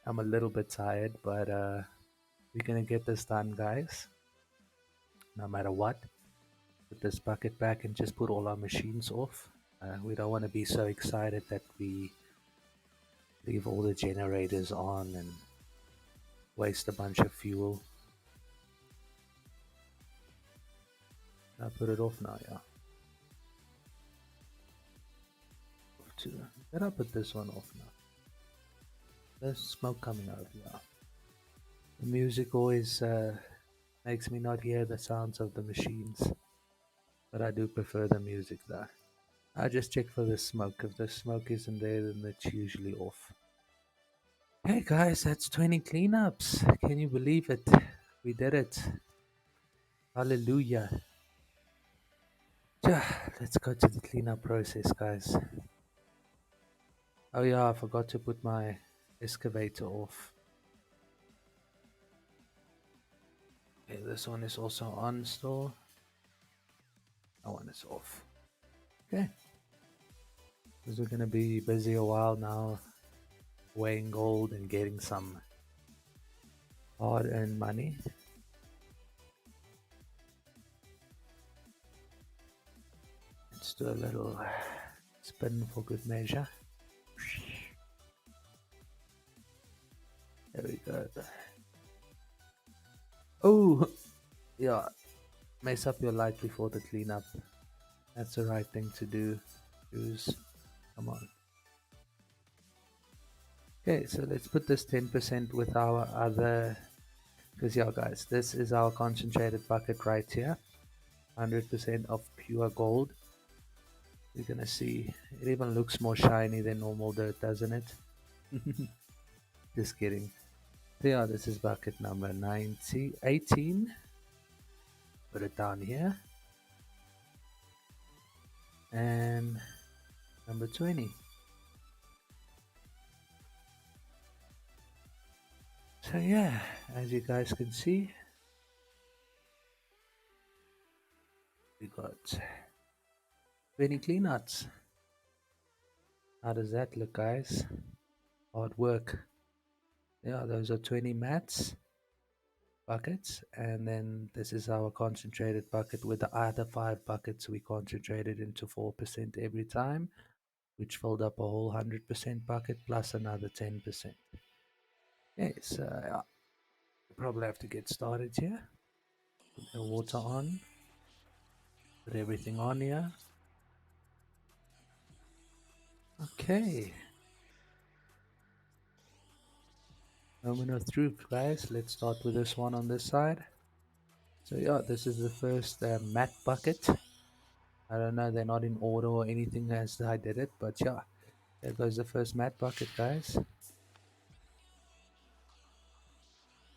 I'm a little bit tired, but we're gonna get this done, guys. No matter what, put this bucket back and just put all our machines off. We don't want to be so excited that we leave all the generators on and waste a bunch of fuel. I put it off now, yeah. Off too. Then I put this one off now. There's smoke coming out, yeah. The music always makes me not hear the sounds of the machines, but I do prefer the music though. I just check for the smoke. If the smoke isn't there, then it's usually off. Hey guys, that's 20 cleanups. Can you believe it? We did it. Hallelujah. Yeah, let's go to the cleanup process, guys. Oh yeah, I forgot to put my excavator off. Okay, this one is also on still. That one is off. Okay, because we're gonna be busy a while now, weighing gold and getting some hard-earned money. Let's do a little spin for good measure. There we go. Oh, yeah. Mess up your light before the cleanup. That's the right thing to do. Use. Come on. Okay, so let's put this 10% with our other. Because, yeah, guys, this is our concentrated bucket right here. 100% of pure gold. You're gonna see it even looks more shiny than normal dirt, doesn't it? Just kidding. So yeah, this is bucket number 18. Put it down here. And number 20. So yeah, as you guys can see, we got 20 cleanouts. How does that look, guys? Hard work. Yeah, those are 20 mats, buckets, and then this is our concentrated bucket with the other 5 buckets we concentrated into 4% every time, which filled up a whole 100% bucket plus another 10%. Okay, so yeah, probably have to get started here. Put the water on, put everything on here. Okay, moment of truth, guys. Let's start with this one on this side. So yeah, this is the first mat bucket. I don't know, they're not in order or anything as I did it, but yeah, there goes the first mat bucket, guys.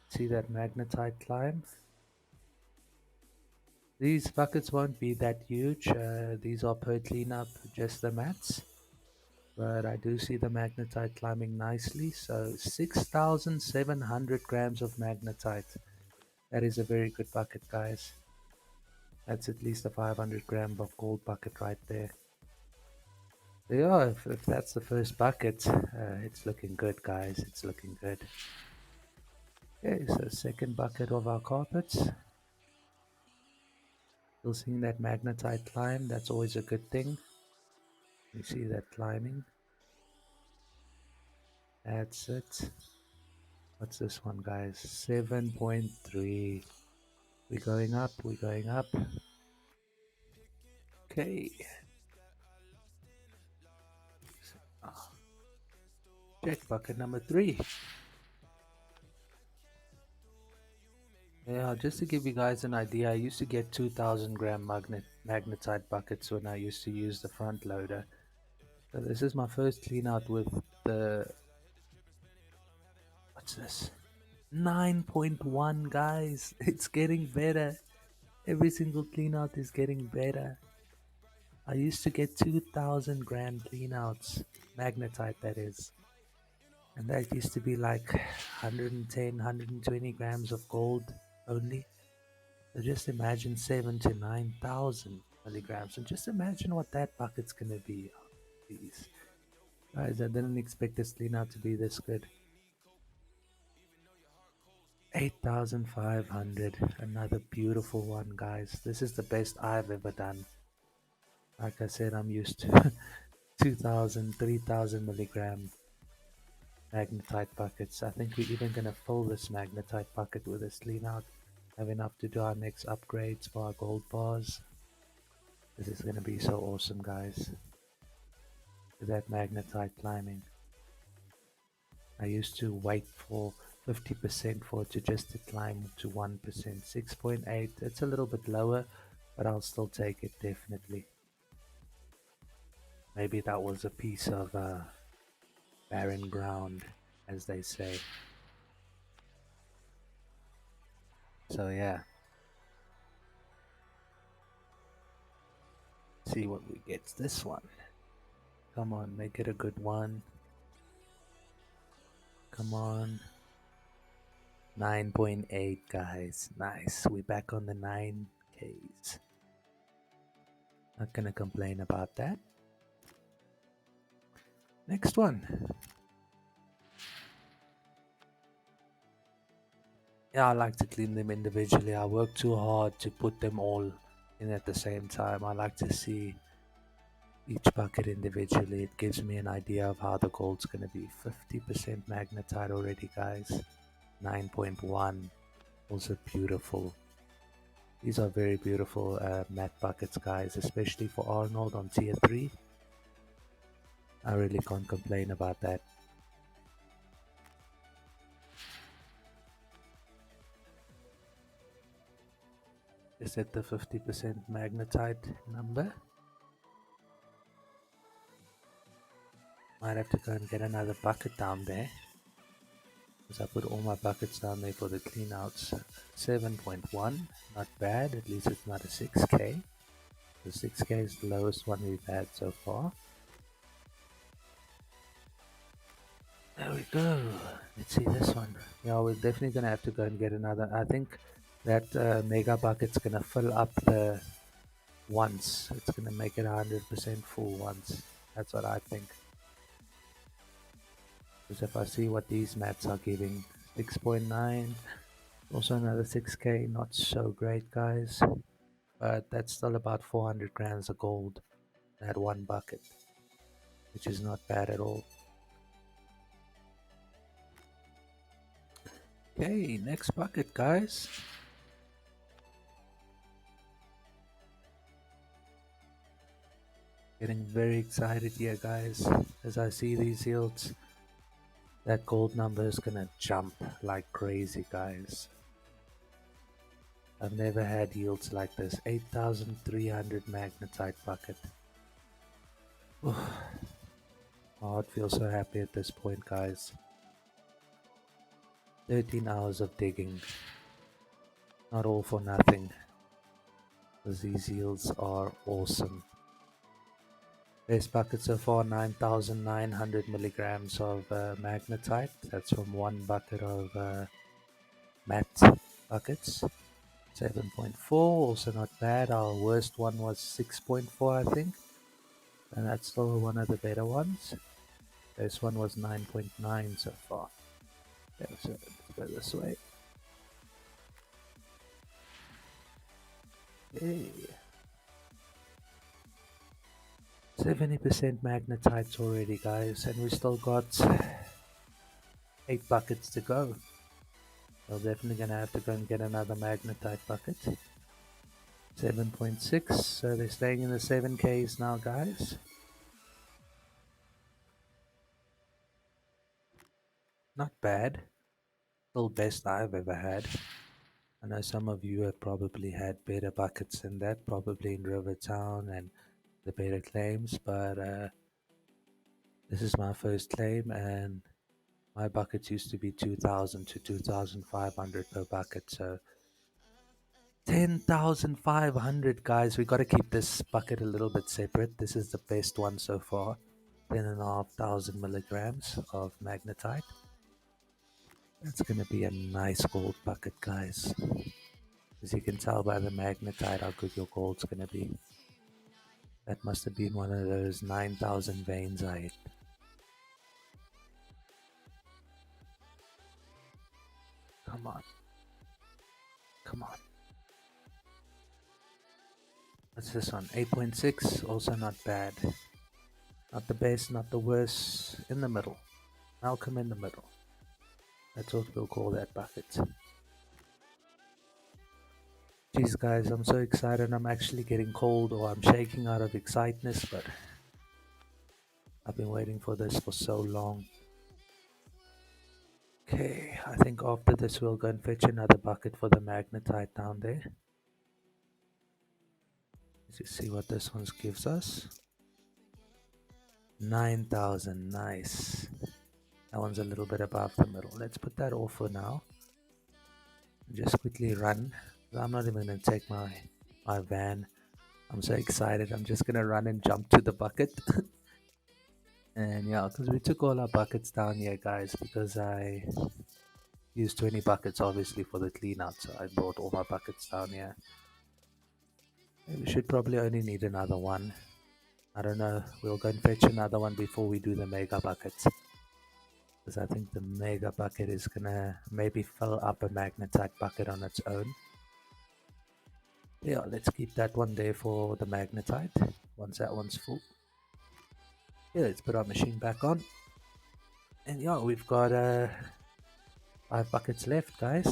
See that magnetite climb? These buckets won't be that huge. These are per cleanup, just the mats. But I do see the magnetite climbing nicely. So 6,700 grams of magnetite. That is a very good bucket, guys. That's at least a 500-gram of gold bucket right there. Yeah, if that's the first bucket, it's looking good, guys. It's looking good. Okay, so second bucket of our carpets. Still seeing that magnetite climb. That's always a good thing. You see that climbing. That's it. What's this one, guys? 7.3. We're going up. We're going up. Okay. Oh, check bucket number 3. Yeah, just to give you guys an idea, I used to get 2,000-gram magnetite buckets when I used to use the front loader. So this is my first clean out with the, what's this? 9.1, guys. It's getting better. Every single clean out is getting better. I used to get 2,000-gram clean outs, magnetite that is. And that used to be like 110, 120 grams of gold only. So just imagine 7 to 9,000 milligrams. And just imagine what that bucket's gonna be. Oh, please. Guys, I didn't expect this clean out to be this good. 8,500. Another beautiful one, guys. This is the best I've ever done. Like I said, I'm used to 2,000, 3,000 milligram magnetite buckets. I think we're even gonna fill this magnetite bucket with this clean out. Have enough to do our next upgrades for our gold bars. This is gonna be so awesome, guys. With that magnetite climbing. I used to wait for 50% for it to just to climb to 1%. 6.8, it's a little bit lower, but I'll still take it definitely. Maybe that was a piece of barren ground, as they say. So yeah, see what we get this one. Come on, make it a good one. Come on. 9.8 guys. Nice. We're back on the 9Ks. Not gonna complain about that. Next one. Yeah, I like to clean them individually. I work too hard to put them all in at the same time. I like to see each bucket individually. It gives me an idea of how the gold's gonna be. 50% magnetite already, guys. 9.1. Also beautiful. These are very beautiful matte buckets, guys, especially for Arnold on tier 3. I really can't complain about that. Is it the 50% magnetite number? Might have to go and get another bucket down there. Because I put all my buckets down there for the cleanouts. 7.1, not bad, at least it's not a 6K. The 6K is the lowest one we've had so far. There we go. Let's see this one. Yeah, we're definitely going to have to go and get another. I think that mega bucket's going to fill up the once. It's going to make it 100% full once. That's what I think. Because if I see what these mats are giving, 6.9, also another 6K, not so great, guys. But that's still about 400 grams of gold, that one bucket, which is not bad at all. Okay, next bucket, guys. Getting very excited here, guys, as I see these yields. That gold number is gonna jump like crazy, guys. I've never had yields like this. 8,300 magnetite bucket. My heart feels so happy at this point, guys. 13 hours of digging. Not all for nothing. Because these yields are awesome. Best bucket so far, 9,900 milligrams of magnetite. That's from one bucket of matte buckets. 7.4, also not bad. Our worst one was 6.4, I think. And that's still one of the better ones. This one was 9.9 so far. Okay, so let's go this way. Okay. 70% magnetites already, guys, and we still got 8 buckets to go. So definitely gonna have to go and get another magnetite bucket. 7.6, so they're staying in the 7Ks now, guys. Not bad. Still best I've ever had. I know some of you have probably had better buckets than that, probably in Rivertown and the better claims, but this is my first claim, and my buckets used to be 2,000 to 2,500 per bucket, so 10,500, guys. We got to keep this bucket a little bit separate. This is the best one so far. 10,500 milligrams of magnetite. That's going to be a nice gold bucket, guys. As you can tell by the magnetite how good your gold's going to be. That must have been one of those 9,000 veins I hit. Come on. Come on. What's this one? 8.6. Also not bad. Not the best, not the worst. In the middle. Malcolm in the middle. That's what we'll call that bucket. Jeez, guys, I'm so excited. I'm actually getting cold, or I'm shaking out of excitement, but I've been waiting for this for so long. Okay, I think after this we'll go and fetch another bucket for the magnetite down there. Let's see what this one gives us. 9,000, nice. That one's a little bit above the middle. Let's put that off for now. Just quickly run. I'm not even gonna take my van. I'm so excited. I'm just gonna run and jump to the bucket. And yeah, because we took all our buckets down here, guys, because I used 20 buckets obviously for the clean out. So I brought all my buckets down here. And we should probably only need another one. I don't know. We'll go and fetch another one before we do the mega buckets. Because I think the mega bucket is gonna maybe fill up a magnetite bucket on its own. Yeah, let's keep that one there for the magnetite once that one's full. Yeah, let's put our machine back on. And yeah, we've got 5 buckets left, guys.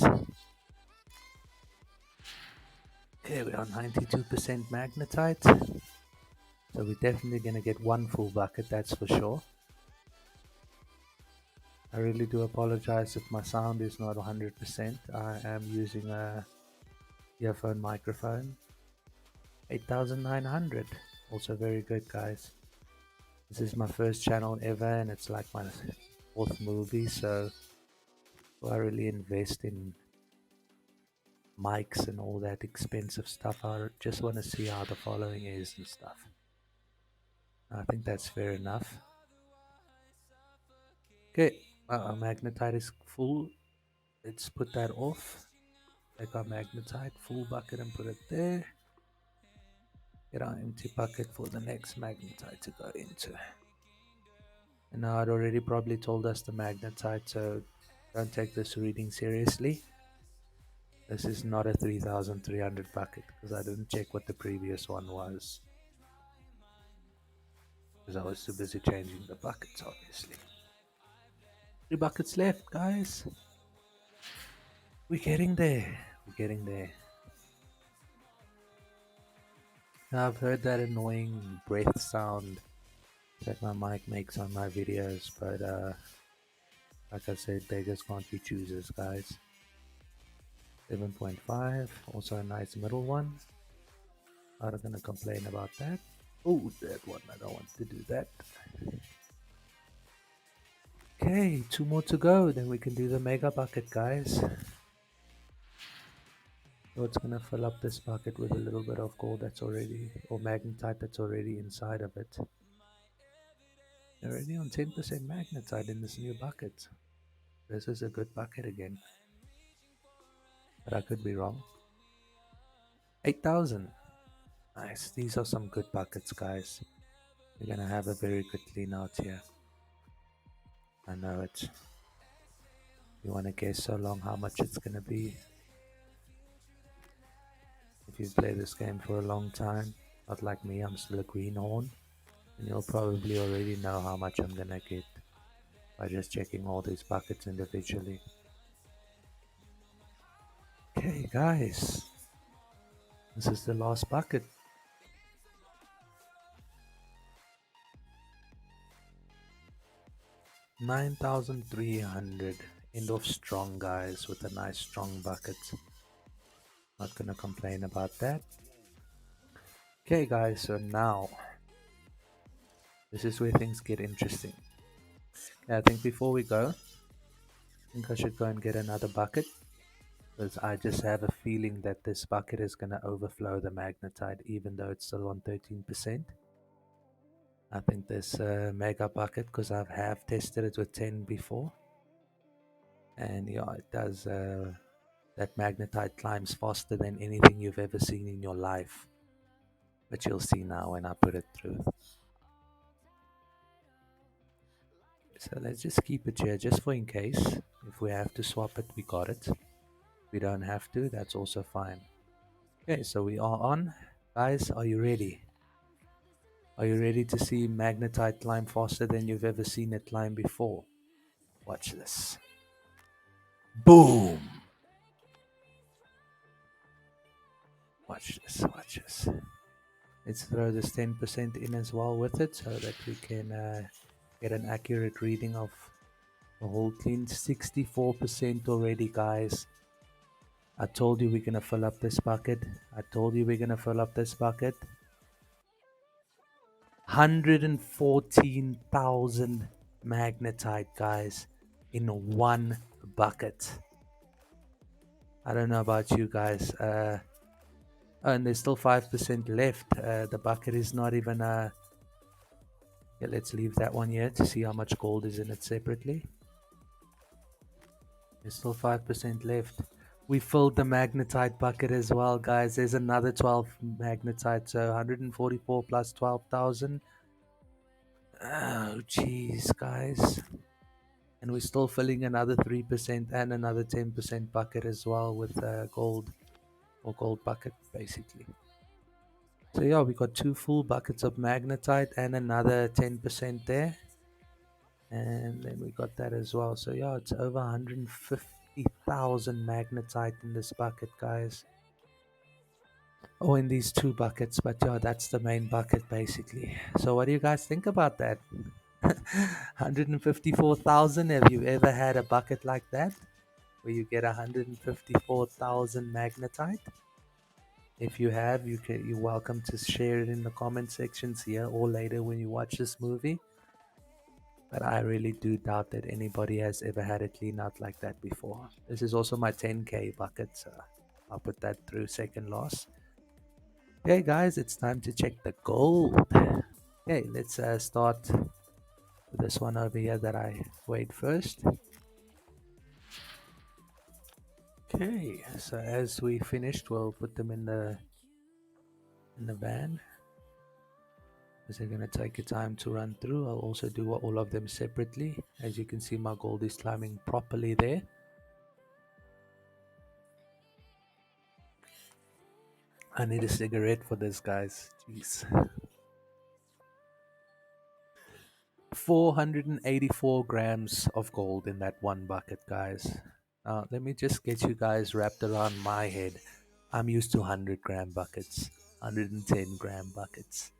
Okay, we're on 92% magnetite. So we're definitely going to get one full bucket, that's for sure. I really do apologize if my sound is not 100%. I am using a earphone microphone. 8,900. Also very good, guys. This is my first channel ever and it's like my 4th movie, so I really invest in mics and all that expensive stuff. I just want to see how the following is and stuff. I think that's fair enough. Okay, our magnetite is full. Let's put that off. Take our magnetite, full bucket, and put it there. Get our empty bucket for the next magnetite to go into. And now I'd already probably told us the magnetite, so don't take this reading seriously. This is not a 3,300 bucket because I didn't check what the previous one was. Because I was too busy changing the buckets, obviously. 3 buckets left, guys. We're getting there. We're getting there. Now, I've heard that annoying breath sound that my mic makes on my videos, but like I said, they just can't be choosers, guys. 7.5, also a nice middle one. Not gonna complain about that. Oh, that one, I don't want to do that. Okay, 2 more to go, then we can do the mega bucket, guys. So it's gonna fill up this bucket with a little bit of gold that's already, or magnetite that's already inside of it. Already on 10% magnetite in this new bucket. This is a good bucket again. But I could be wrong. 8,000. Nice. These are some good buckets, guys. We're gonna have a very good clean out here. I know it. You wanna guess so long how much it's gonna be? If you play this game for a long time, not like me, I'm still a greenhorn, and you'll probably already know how much I'm gonna get by just checking all these buckets individually. Okay, guys. This is the last bucket. 9,300. End of strong, guys, with a nice strong bucket. Not gonna complain about that. Okay, guys, so now this is where things get interesting. I think before we go, I think I should go and get another bucket because I just have a feeling that this bucket is gonna overflow the magnetite even though it's still on 13%. I think this mega bucket, because I've have tested it with 10 before, and yeah, it does. That magnetite climbs faster than anything you've ever seen in your life. But you'll see now when I put it through. So let's just keep it here just for in case. If we have to swap it, we got it. If we don't have to, that's also fine. Okay, so we are on. Guys, are you ready? Are you ready to see magnetite climb faster than you've ever seen it climb before? Watch this. Boom! Watch this, watch this. Let's throw this 10% in as well with it so that we can get an accurate reading of the whole clean. 64% already, guys. I told you we're gonna fill up this bucket. I told you we're gonna fill up this bucket. 114,000 magnetite, guys, in one bucket. I don't know about you guys. Oh, and there's still 5% left. The bucket is not even. Yeah, let's leave that one here to see how much gold is in it separately. There's still 5% left. We filled the magnetite bucket as well, guys. There's another 12 magnetite, so 144 plus 12,000. Oh, jeez, guys. And we're still filling another 3% and another 10% bucket as well with gold, or gold bucket, basically. So yeah, we got 2 full buckets of magnetite and another 10% there. And then we got that as well. So yeah, it's over 150,000 magnetite in this bucket, guys. Oh, in these 2 buckets, but yeah, that's the main bucket basically. So what do you guys think about that? 154,000. Have you ever had a bucket like that where you get 154,000 magnetite? If you have, you're welcome to share it in the comment sections here or later when you watch this movie. But I really do doubt that anybody has ever had a clean out like that before. This is also my 10k bucket, so I'll put that through second loss. Okay, guys, it's time to check the gold. Okay, let's start with this one over here that I weighed first. Okay, so as we finished, we'll put them in the van. As they're gonna take a time to run through. I'll also do all of them separately. As you can see, my gold is climbing properly there. I need a cigarette for this, guys. Jeez. 484 grams of gold in that one bucket, guys. Now, let me just get you guys wrapped around my head. I'm used to 100-gram buckets, 110-gram buckets.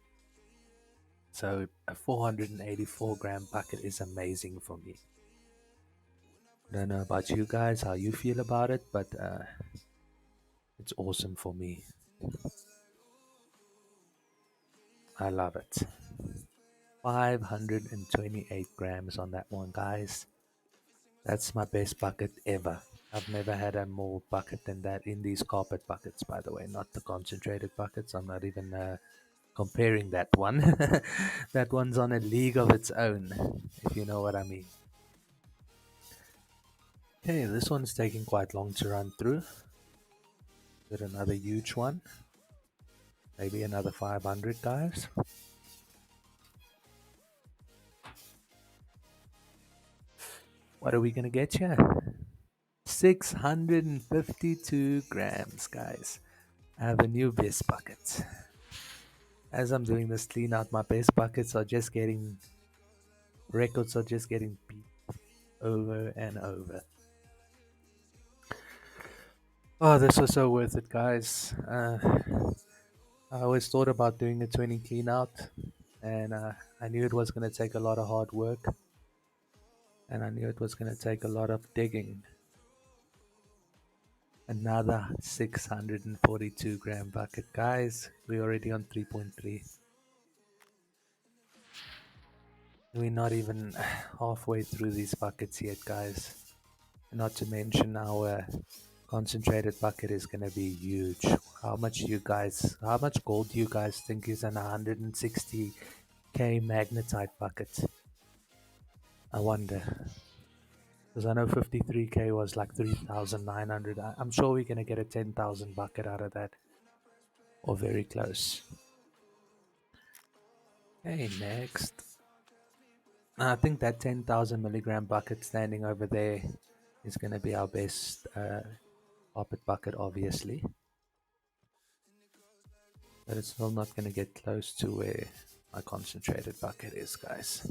So a 484-gram bucket is amazing for me. I don't know about you guys, how you feel about it, but it's awesome for me. I love it. 528 grams on that one, guys. That's my best bucket ever. I've never had a more bucket than that in these carpet buckets, by the way, not the concentrated buckets. I'm not even comparing that one. That one's on a league of its own, if you know what I mean. Okay, this one's taking quite long to run through. Get another huge one. Maybe another 500, guys. What are we gonna get here? 652 grams, guys. I have a new best bucket. As I'm doing this clean out, my best buckets are just getting records are just getting beat over and over. Oh, this was so worth it, guys. I always thought about doing a 20 clean out, and I knew it was going to take a lot of hard work, and I knew it was going to take a lot of digging. Another 642 gram bucket, guys. We're already on 3.3. We're not even halfway through these buckets yet, guys. Not to mention our concentrated bucket is gonna be huge. How much gold do you guys think is in a 160k magnetite bucket? I wonder. Because I know 53k was like 3,900. I'm sure we're gonna get a 10,000 bucket out of that. Or very close. Okay, next. I think that 10,000 milligram bucket standing over there is gonna be our best carpet bucket, obviously. But it's still not going to get close to where my concentrated bucket is, guys.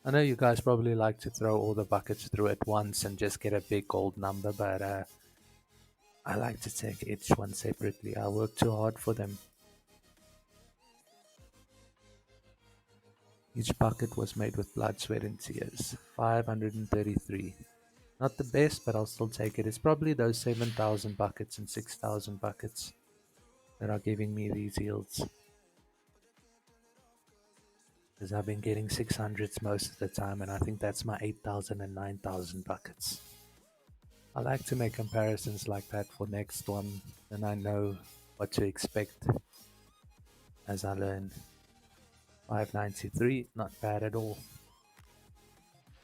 I know you guys probably like to throw all the buckets through at once and just get a big gold number, but I like to take each one separately. I work too hard for them. Each bucket was made with blood, sweat, and tears. 533. Not the best, but I'll still take it. It's probably those 7,000 buckets and 6,000 buckets that are giving me these yields. Because I've been getting 600s most of the time, and I think that's my 8,000 and 9,000 buckets. I like to make comparisons like that for next one, and I know what to expect as I learn. 593, not bad at all.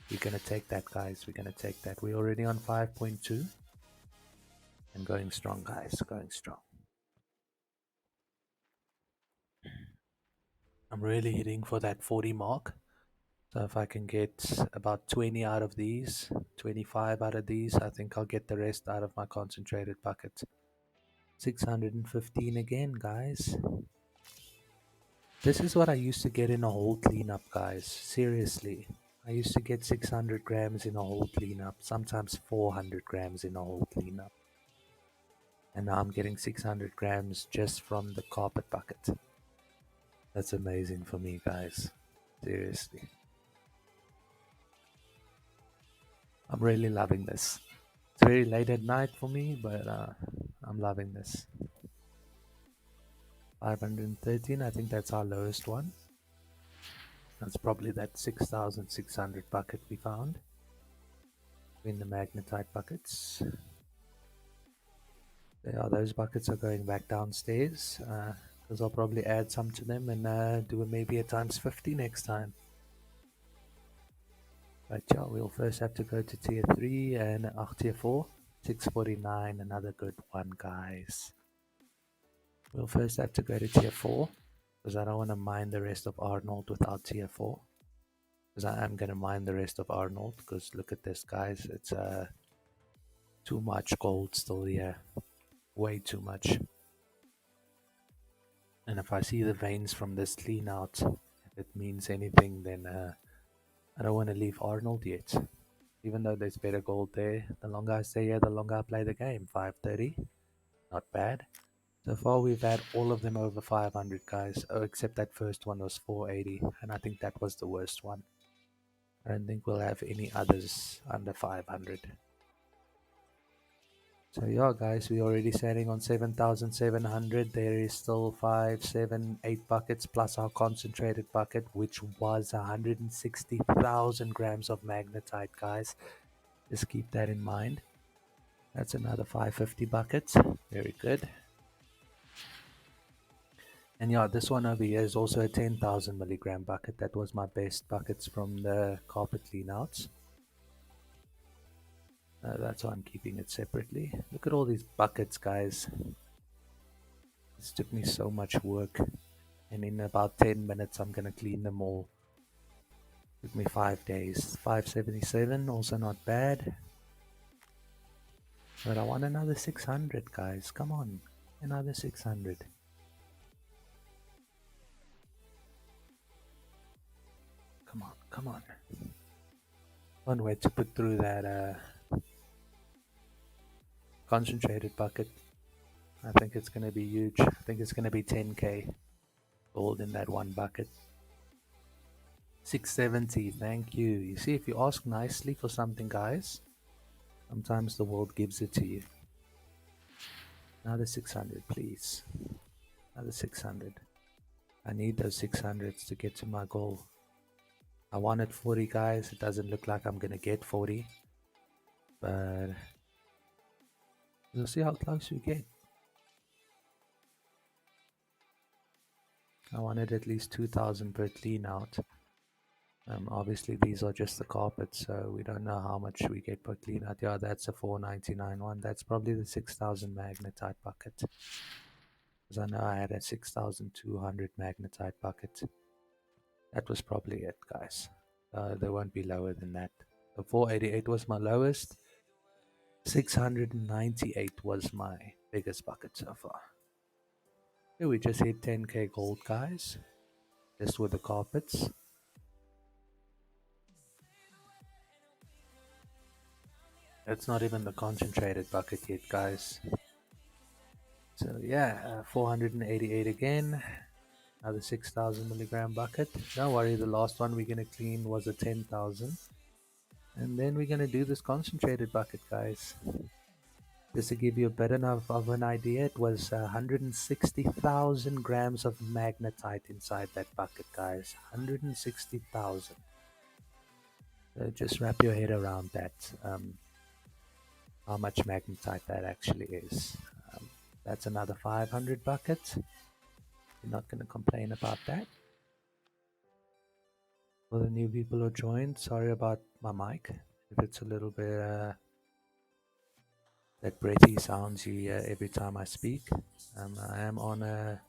We're gonna take that, guys. We're gonna take that. We're already on 5.2 and going strong, guys. Going strong. I'm really hitting for that 40 mark. So if I can get about 20 out of these, 25 out of these, I think I'll get the rest out of my concentrated bucket. 615 again, guys. This is what I used to get in a whole cleanup, guys. Seriously. I used to get 600 grams in a whole cleanup, sometimes 400 grams in a whole cleanup. And now I'm getting 600 grams just from the carpet bucket. That's amazing for me, guys. Seriously. I'm really loving this. It's very late at night for me, but I'm loving this. 513, I think that's our lowest one. That's probably that 6,600 bucket we found in the magnetite buckets. Yeah, those buckets are going back downstairs because I'll probably add some to them and do maybe a times 50 next time. But yeah, we'll first have to go to tier 3 and tier 4. 649, another good one, guys. We'll first have to go to tier 4 because I don't want to mine the rest of Arnold without tier 4. Because I am going to mine the rest of Arnold because look at this, guys. It's too much gold still here. Way too much. And if I see the veins from this clean out, if it means anything, then I don't want to leave Arnold yet. Even though there's better gold there, the longer I stay here, the longer I play the game. 530, not bad. So far we've had all of them over 500, guys. Oh, except that first one was 480, and I think that was the worst one. I don't think we'll have any others under 500. So yeah, guys, we're already sitting on 7,700. There is still 5, 7, 8 buckets plus our concentrated bucket, which was 160,000 grams of magnetite, guys. Just keep that in mind. That's another 550 buckets. Very good. And yeah, this one over here is also a 10,000 milligram bucket. That was my best buckets from the carpet cleanouts. That's why I'm keeping it separately. Look at all these buckets, guys. This took me so much work. And in about 10 minutes, I'm going to clean them all. Took me 5 days. 577, also not bad. But I want another 600, guys. Come on. Another 600. Come on, come on. One way to put through that concentrated bucket. I think it's going to be huge. I think it's going to be 10k gold in that one bucket. 670, thank you. You see, if you ask nicely for something, guys, sometimes the world gives it to you. Another 600, please. Another 600. I need those 600s to get to my goal. I wanted 40, guys. It doesn't look like I'm going to get 40. But we'll see how close we get. I wanted at least 2,000 per clean out. Obviously, these are just the carpets, so we don't know how much we get per clean out. Yeah, that's a 499 one. That's probably the 6,000 magnetite bucket. Because I know I had a 6,200 magnetite bucket. That was probably it, guys. They won't be lower than that. The 488 was my lowest. 698 was my biggest bucket so far. Okay, we just hit 10k gold, guys. Just with the carpets. That's not even the concentrated bucket yet, guys. So yeah, 488 again. Another 6,000 milligram bucket. Don't worry, the last one we're gonna clean was a 10,000. And then we're gonna do this concentrated bucket, guys. Just to give you a bit enough of an idea, it was 160,000 grams of magnetite inside that bucket, guys. 160,000. So just wrap your head around that. how much magnetite that actually is. Um, that's another 500 buckets. You're not going to complain about that. For the new people who joined, sorry about my mic. If it's a little bit that breathy sounds you hear every time I speak. I am on a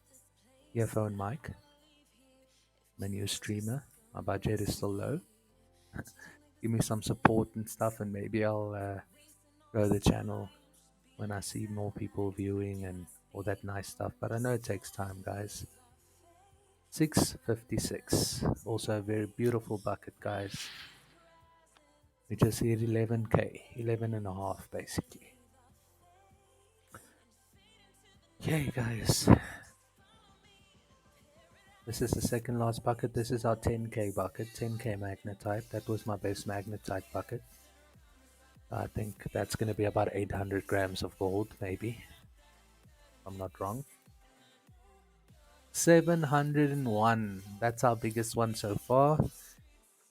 earphone mic. I'm a new streamer. My budget is still low. Give me some support and stuff, and maybe I'll grow the channel when I see more people viewing and all that nice stuff. But I know it takes time, guys. 656. Also a very beautiful bucket, guys. We just hit 11k, 11 and a half basically. Okay, guys. This is the second last bucket. This is our 10k bucket, 10k magnetite. That was my best magnetite bucket. I think that's going to be about 800 grams of gold, maybe. If I'm not wrong. 701. That's our biggest one so far.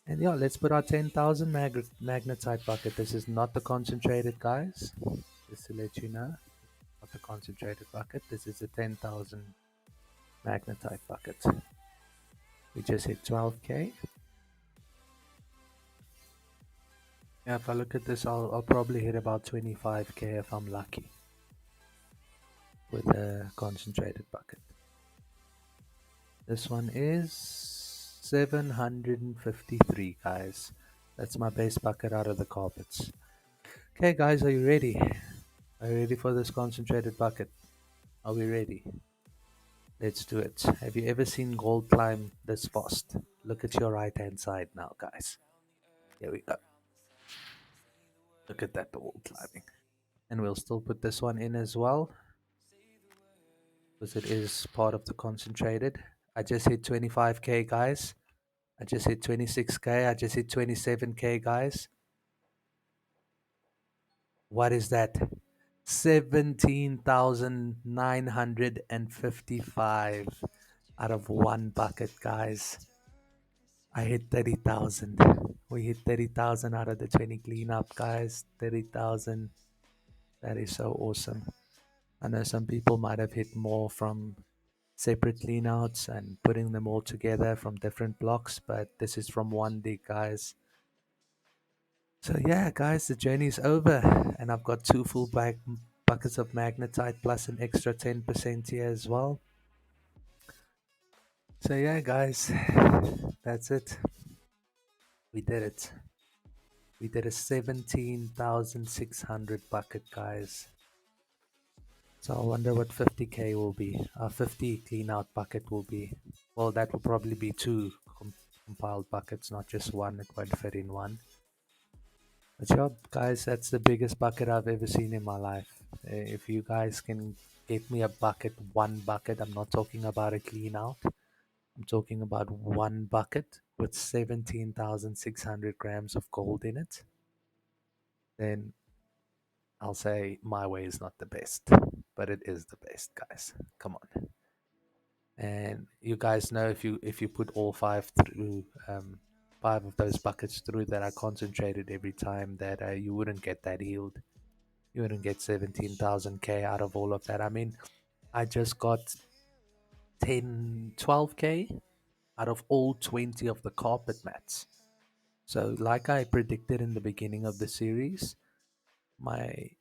And yeah, let's put our 10,000 magnetite bucket. This is not the concentrated, guys. Just to let you know. Not the concentrated bucket. This is a 10,000 magnetite bucket. We just hit 12k. Yeah, if I look at this, I'll probably hit about 25k if I'm lucky with a concentrated bucket. This one is 753, guys. That's my base bucket out of the carpets. Okay, guys, are you ready? Are you ready for this concentrated bucket? Are we ready? Let's do it. Have you ever seen gold climb this fast? Look at your right hand side now, guys. Here we go. Look at that gold climbing. And we'll still put this one in as well, because it is part of the concentrated. I just hit 25k, guys. I just hit 26k. I just hit 27k, guys. What is that? 17,955 out of one bucket, guys. I hit 30,000. We hit 30,000 out of the 20 cleanup, guys. 30,000. That is so awesome. I know some people might have hit more from separate cleanouts and putting them all together from different blocks, but this is from one dig, guys. So yeah, guys, the journey's over, and I've got two full buckets of magnetite plus an extra 10% here as well. So yeah, guys, that's it. We did it. We did a 17,600 bucket, guys. So I wonder what 50k will be. 50 clean out bucket will be. Well, that will probably be two compiled buckets, not just one. It won't fit in one. But yeah, guys, that's the biggest bucket I've ever seen in my life. If you guys can get me a bucket, one bucket, I'm not talking about a clean out. I'm talking about one bucket with 17,600 grams of gold in it. Then I'll say my way is not the best, but it is the best, guys. Come on. And you guys know if you put all five through, five of those buckets through that I concentrated every time, that you wouldn't get that yield. You wouldn't get 17,000k out of all of that. I mean, I just got 10, 12k out of all 20 of the carpet mats. So, like I predicted in the beginning of the series, my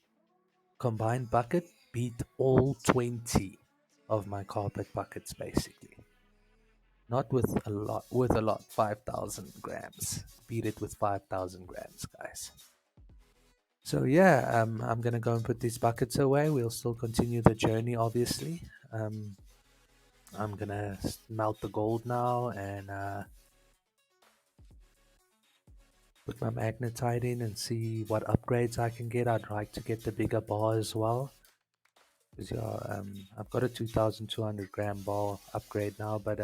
combined bucket beat all 20 of my carpet buckets basically. Not with a lot, 5,000 grams. Beat it with 5,000 grams, guys. So yeah, I'm gonna go and put these buckets away. We'll still continue the journey, obviously. I'm gonna melt the gold now and put my magnetite in and see what upgrades I can get. I'd like to get the bigger bar as well. Because yeah, I've got a 2,200 gram bar upgrade now, but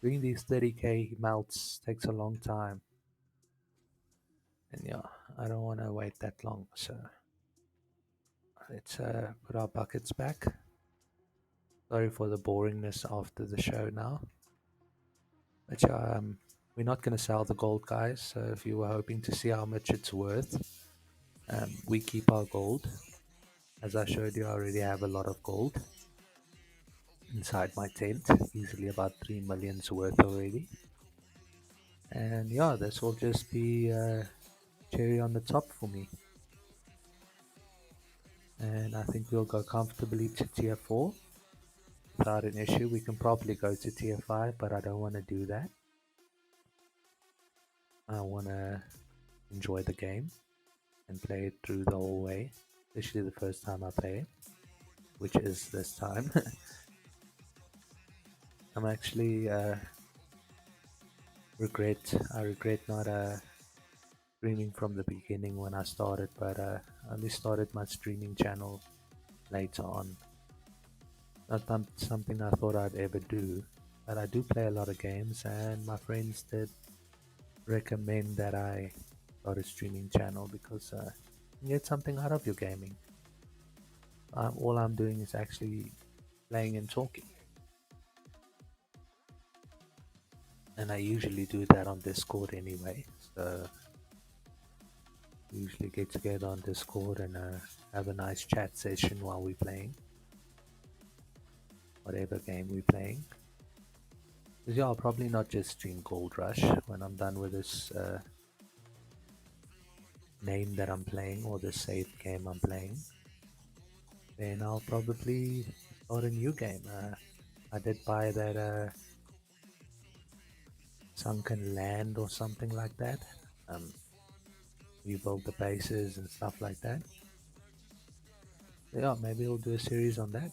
doing these 30k melts takes a long time. And yeah, I don't want to wait that long. So let's put our buckets back. Sorry for the boringness after the show now. But yeah, we're not going to sell the gold, guys. So if you were hoping to see how much it's worth, We keep our gold. As I showed you, I already have a lot of gold inside my tent, easily about 3 million's worth already. And yeah, this will just be cherry on the top for me. And I think we'll go comfortably to tier 4 without an issue. We can probably go to tier 5, but I don't want to do that. I want to enjoy the game and play it through the whole way, especially the first time I play it, which is this time. I'm actually I regret not streaming from the beginning when I started, but I only started my streaming channel later on. Not something I thought I'd ever do, but I do play a lot of games, and my friends did recommend that I start a streaming channel because you get something out of your gaming. All I'm doing is actually playing and talking, and I usually do that on Discord anyway. So we usually get together on Discord and have a nice chat session while we're playing whatever game we're playing. Because yeah, I'll probably not just stream Gold Rush when I'm done with this name that I'm playing or the save game I'm playing. Then I'll probably start a new game. I did buy that Sunken Land or something like that. Rebuild the bases and stuff like that. Yeah, maybe we'll do a series on that.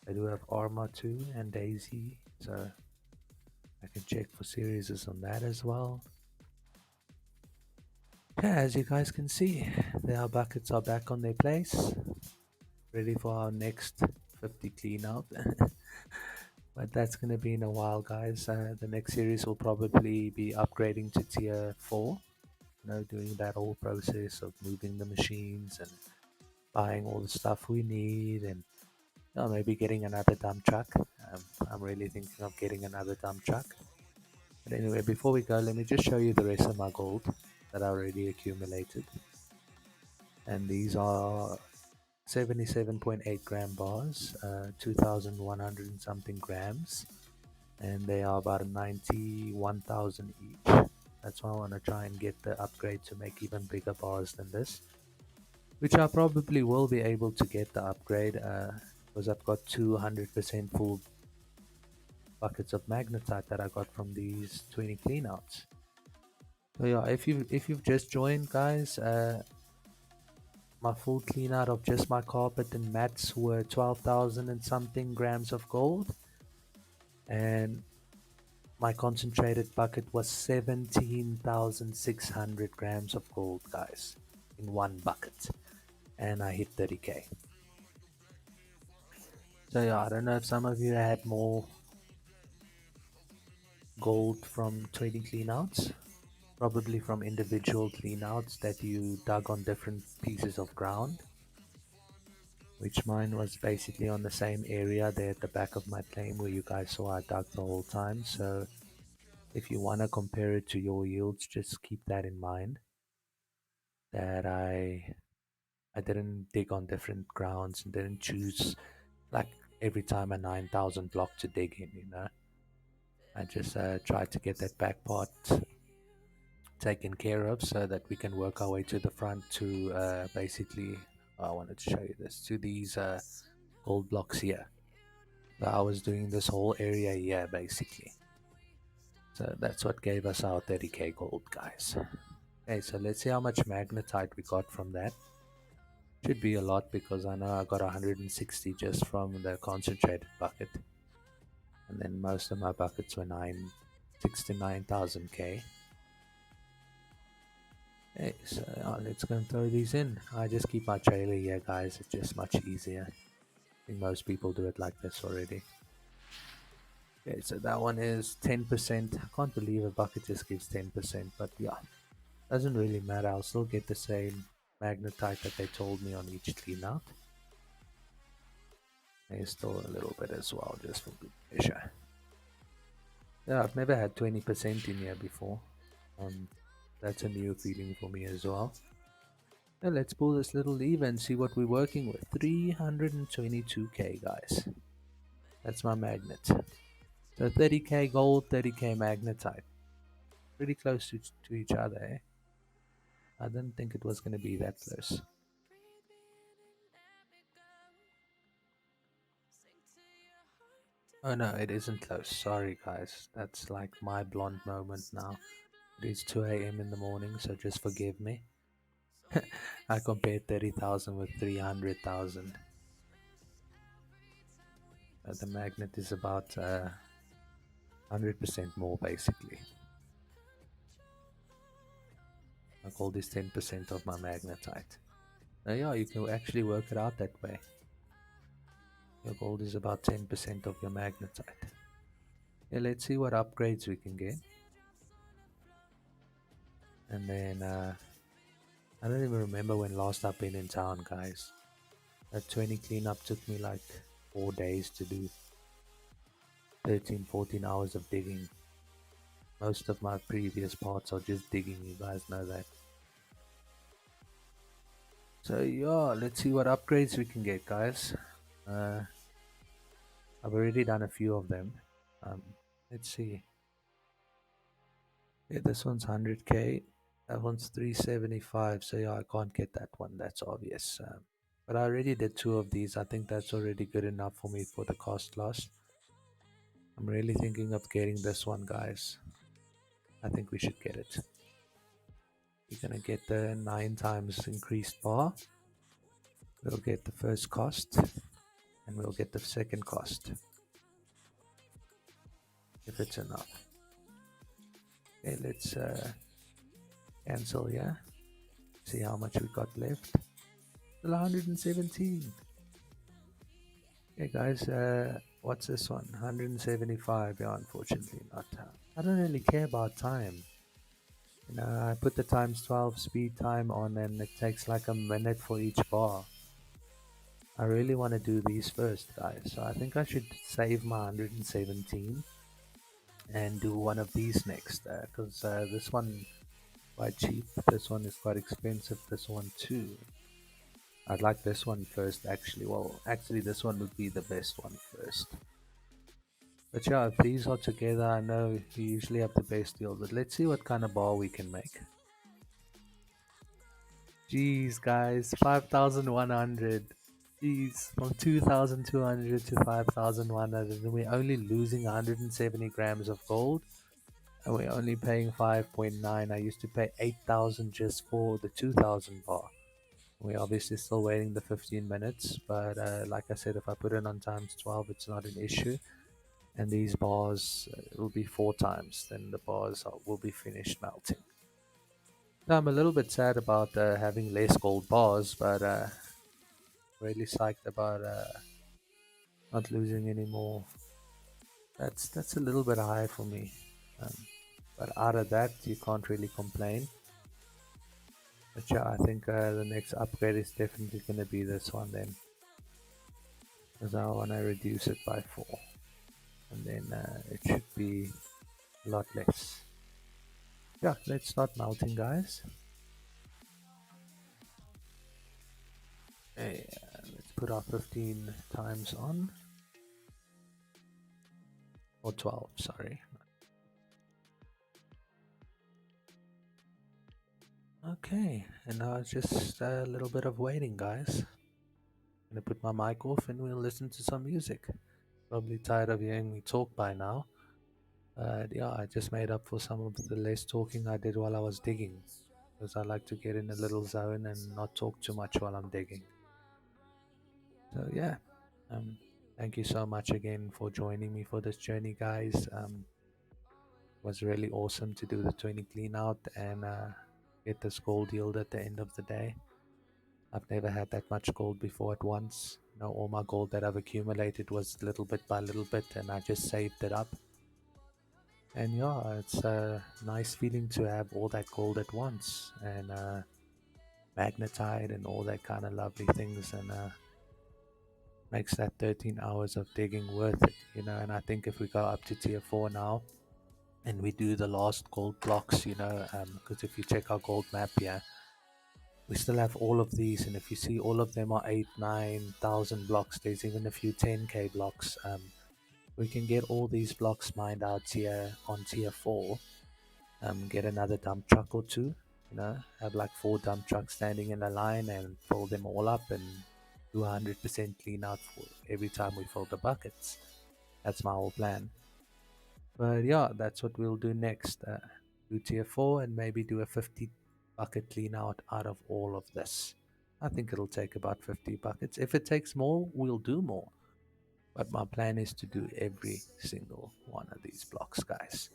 I do have Arma too and Daisy, so I can check for series on that as well. Yeah, as you guys can see, our buckets are back on their place, ready for our next 50 clean out. But that's going to be in a while, guys. The next series will probably be upgrading to tier 4, doing that whole process of moving the machines and buying all the stuff we need, and maybe getting another dump truck. I'm really thinking of getting another dump truck. But anyway, before we go, let me just show you the rest of my gold that I already accumulated. And these are 77.8 gram bars, 2,100 and something grams, and they are about 91,000 each. That's why I want to try and get the upgrade to make even bigger bars than this, which I probably will be able to get the upgrade because I've got 200% full buckets of magnetite that I got from these 20 cleanouts. So yeah, if you've just joined, guys, my full clean out of just my carpet and mats were 12,000 and something grams of gold, and my concentrated bucket was 17,600 grams of gold, guys, in one bucket, and I hit 30k. So yeah, I don't know if some of you had more gold from 20 cleanouts, probably from individual cleanouts that you dug on different pieces of ground, which mine was basically on the same area there at the back of my claim where you guys saw I dug the whole time. So if you want to compare it to your yields, just keep that in mind, that I didn't dig on different grounds and didn't choose like every time a 9,000 block to dig in. I just tried to get that back part taken care of so that we can work our way to the front to basically, I wanted to show you this, to these gold blocks here. So I was doing this whole area here basically. So that's what gave us our 30k gold, guys. Okay, so let's see how much magnetite we got from that. Should be a lot because I know I got 160 just from the concentrated bucket. And then most of my buckets were 69,000k. Okay, so let's go and throw these in. I just keep my trailer here, guys. It's just much easier. I think most people do it like this already. Okay, so that one is 10%. I can't believe a bucket just gives 10%, but yeah, doesn't really matter. I'll still get the same magnetite that they told me on each clean out. There's still a little bit as well, just for good measure. Yeah, I've never had 20% in here before. That's a new feeling for me as well. Now let's pull this little lever and see what we're working with. 322k, guys. That's my magnet. So 30k gold, 30k magnetite. Pretty close to each other, eh? I didn't think it was going to be that close. Oh no, it isn't close. Sorry, guys. That's like my blonde moment now. It is 2 a.m. in the morning, so just forgive me. I compared 30,000 with 300,000. The magnet is about 100% more, basically. My gold is 10% of my magnetite. Now, yeah, you can actually work it out that way. Your gold is about 10% of your magnetite. Yeah, let's see what upgrades we can get. And then, I don't even remember when last I've been in town, guys. That 20 cleanup took me like 4 days to do. 13, 14 hours of digging. Most of my previous parts are just digging, you guys know that. So yeah, let's see what upgrades we can get, guys. I've already done a few of them. Um, let's see. Yeah, this one's 100k. That one's 375. So yeah, I can't get that one. That's obvious. But I already did two of these. I think that's already good enough for me for the cost loss. I'm really thinking of getting this one, guys. I think we should get it. We're gonna get the 9 times increased bar. We'll get the first cost, and we'll get the second cost if it's enough. Okay, let's cancel, yeah. See how much we got left. Still 117. Okay, guys, what's this one? 175. Yeah, unfortunately not. I don't really care about time. You know, I put the times 12 speed time on, and it takes like a minute for each bar. I really want to do these first, guys. So I think I should save my 117 and do one of these next, because this one quite cheap. This one is quite expensive. This one too. I'd like this one first, actually. Well, actually, this one would be the best one first. But yeah, if these are together, I know we usually have the best deal. But let's see what kind of bar we can make. Jeez, guys, 5,100. Jeez, from 2,200 to 5,100, and we're only losing 170 grams of gold, and we're only paying 5.9. I used to pay 8,000 just for the 2,000 bar. We're obviously still waiting the 15 minutes, but like I said, if I put it on times 12, it's not an issue. And these bars will be 4 times, then the bars will be finished melting. Now, I'm a little bit sad about having less gold bars, but really psyched about not losing any more. That's a little bit high for me. Um, but out of that, you can't really complain. But yeah, I think the next upgrade is definitely going to be this one then. Because I want to reduce it by 4. And then it should be a lot less. Yeah, let's start melting, guys. Hey, let's put our 15 times on. Or 12, sorry. Okay, and now it's just a little bit of waiting, guys. I'm gonna put my mic off and we'll listen to some music. Probably tired of hearing me talk by now. Yeah, I just made up for some of the less talking I did while I was digging. Because I like to get in a little zone and not talk too much while I'm digging. So yeah, um, thank you so much again for joining me for this journey, guys. It was really awesome to do the 20 clean out and get this gold yield at the end of the day. I've never had that much gold before at once. You know, all my gold that I've accumulated was little bit by little bit, and I just saved it up. And yeah, it's a nice feeling to have all that gold at once and magnetite and all that kind of lovely things, and makes that 13 hours of digging worth it, you know. And I think if we go up to tier 4 now, and we do the last gold blocks, because if you check our gold map here, we still have all of these, and if you see, all of them are 8, 9,000 blocks. There's even a few 10k blocks. We can get all these blocks mined out here on tier 4. Get another dump truck or two, have like 4 dump trucks standing in a line and fill them all up and do 100% clean out for every time we fill the buckets. That's my whole plan. But yeah, that's what we'll do next. Do tier 4 and maybe do a 50 bucket clean out of all of this. I think it'll take about 50 buckets. If it takes more, we'll do more. But my plan is to do every single one of these blocks, guys.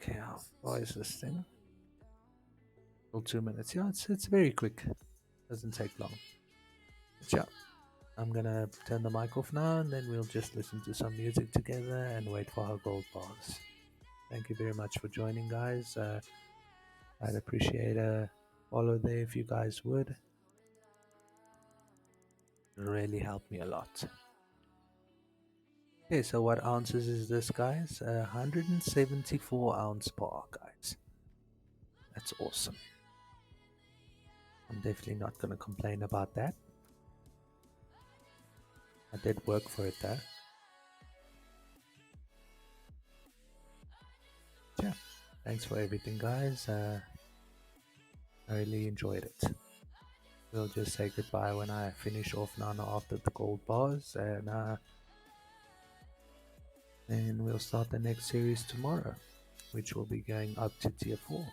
Okay, how far is this thing? Well, 2 minutes. Yeah, it's very quick. Doesn't take long. But yeah, I'm gonna turn the mic off now, and then we'll just listen to some music together and wait for our gold bars. Thank you very much for joining, guys. I'd appreciate a follow there if you guys would. It really help me a lot. Okay, so what ounces is this, guys? 174 ounce bar, guys. That's awesome. I'm definitely not gonna complain about that. I did work for it though. Yeah, thanks for everything, guys. I really enjoyed it. We'll just say goodbye when I finish off Nana after the gold bars, and we'll start the next series tomorrow, which will be going up to tier 4.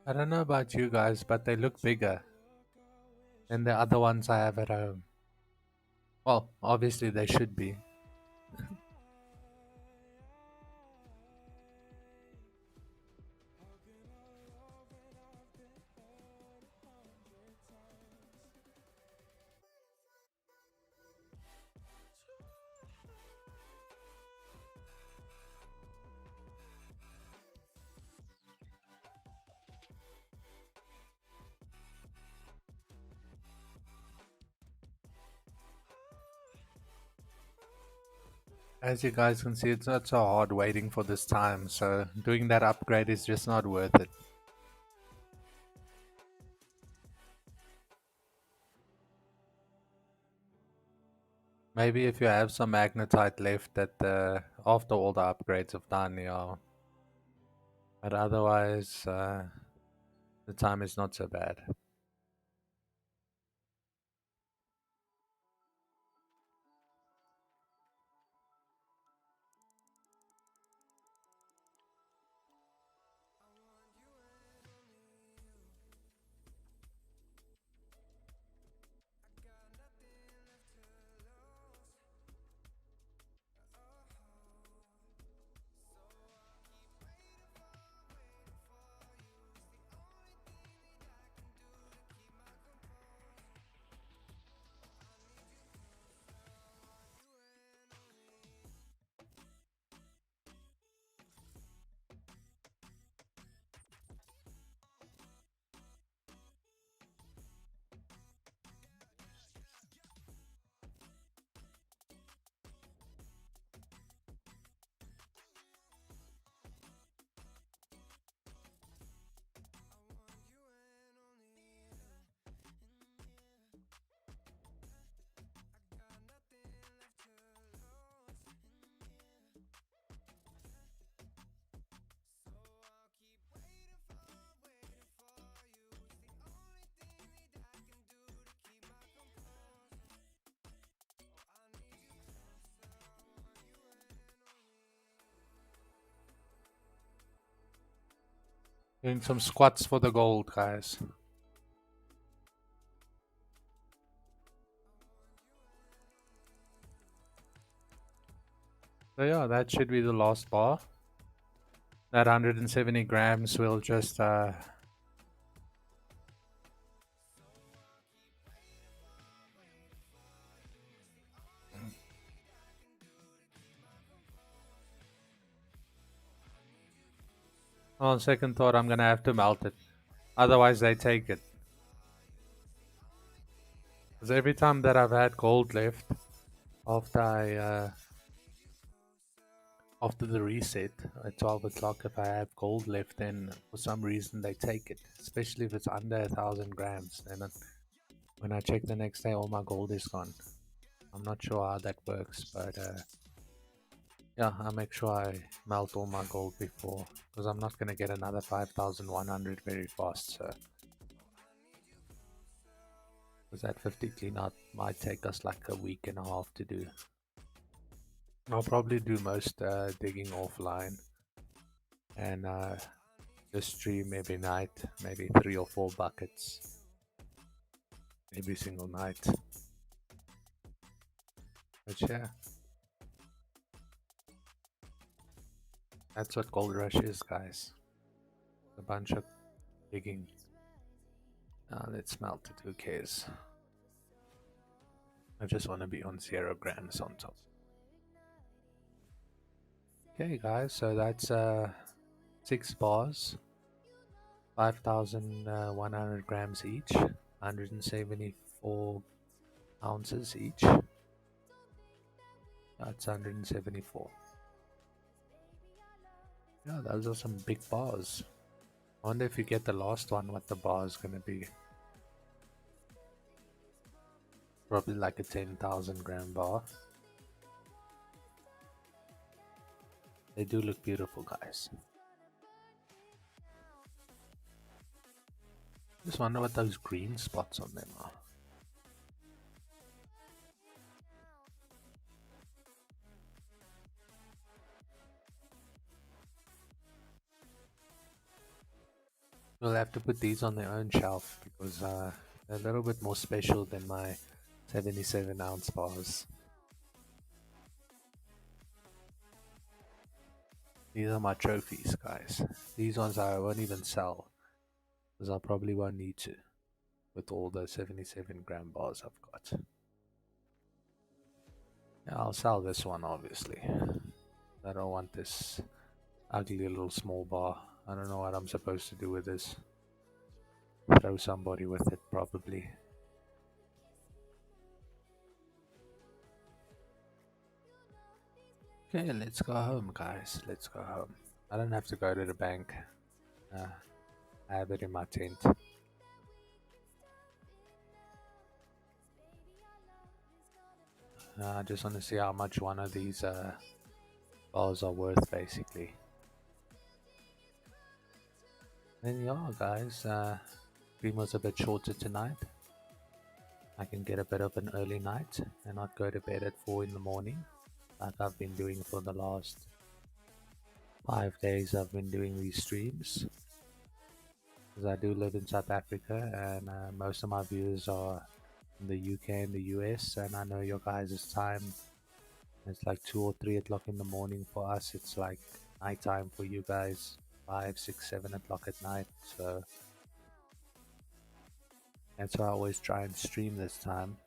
I don't know about you guys, but they look bigger than the other ones I have at home. Well, obviously they should be. As you guys can see, it's not so hard waiting for this time, so doing that upgrade is just not worth it. Maybe if you have some magnetite left at after all the upgrades have done, yeah. But otherwise, the time is not so bad. Doing some squats for the gold, guys. So yeah, that should be the last bar. That 170 grams will just on second thought, I'm gonna have to melt it. Otherwise, they take it. Because every time that I've had gold left after after the reset at 12 o'clock, if I have gold left, then for some reason they take it. Especially if it's under 1,000 grams. Then when I check the next day, all my gold is gone. I'm not sure how that works, but yeah, I make sure I melt all my gold before, because I'm not gonna get another 5,100 very fast. So, because that 50 clean out might take us like a week and a half to do. I'll probably do most digging offline and just stream every night, maybe 3 or 4 buckets every single night. But yeah, that's what Gold Rush is, guys. A bunch of digging. Let's melt it, who cares? I just want to be on 0 grams on top. Okay, guys, so that's 6 bars, 5,100 grams each, 174 ounces each. That's 174. Yeah, those are some big bars. I wonder if you get the last one, what the bar is going to be. Probably like a 10,000 gram bar. They do look beautiful, guys. Just wonder what those green spots on them are. We'll have to put these on their own shelf because they're a little bit more special than my 77 ounce bars. These are my trophies, guys. These ones I won't even sell because I probably won't need to with all the 77 gram bars I've got. Yeah, I'll sell this one obviously. I don't want this ugly little small bar. I don't know what I'm supposed to do with this. Throw somebody with it probably. Okay, let's go home, guys. Let's go home. I don't have to go to the bank. Uh, I have it in my tent. I just want to see how much one of these bars are worth, basically. Then yeah, guys. Stream was a bit shorter tonight. I can get a bit of an early night and not go to bed at 4 in the morning, like I've been doing for the last 5 days. I've been doing these streams because I do live in South Africa, and most of my viewers are in the UK and the US, and I know your guys' time. It's like 2 or 3 o'clock in the morning for us. It's like nighttime for you guys, 5, 6, 7 o'clock at night. So that's why I always try and stream this time.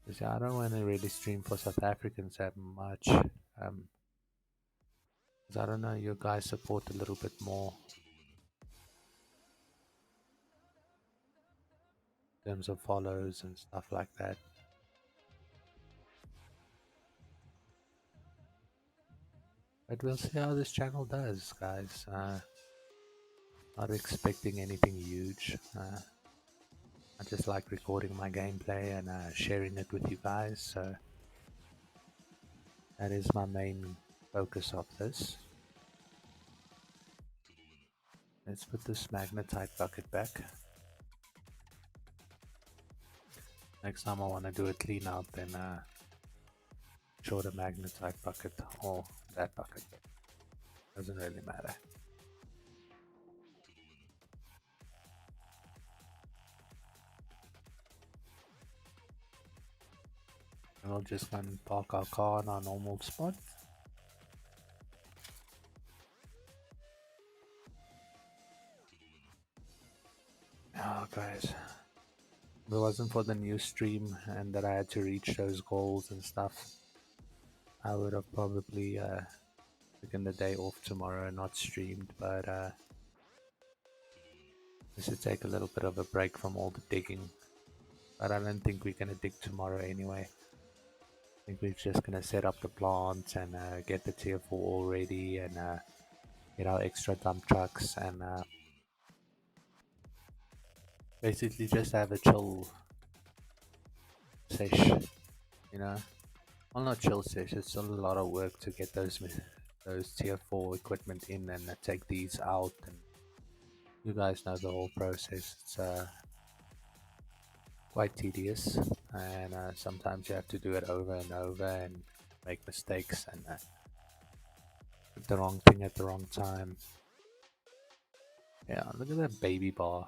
Because I don't want to really stream for South Africans that much. Um, 'Cause I don't know, you guys support a little bit more in terms of follows and stuff like that. But we'll see how this channel does, guys. Not expecting anything huge. I just like recording my gameplay and sharing it with you guys. So that is my main focus of this. Let's put this magnetite bucket back. Next time I want to do a clean out, then show the magnetite bucket or that bucket. Doesn't really matter. And we'll just go and park our car in our normal spot. Oh, guys. If it wasn't for the new stream and that I had to reach those goals and stuff, I would have probably taken the day off tomorrow and not streamed. But I should take a little bit of a break from all the digging. But I don't think we're going to dig tomorrow anyway. I think we're just going to set up the plants and get the tier 4 all ready and get our extra dump trucks and basically just have a chill sesh, you know. Well, not chill sesh, it's still a lot of work to get those tier 4 equipment in and take these out, and you guys know the whole process. It's quite tedious, and sometimes you have to do it over and over and make mistakes and put the wrong thing at the wrong time. Yeah, look at that baby bar.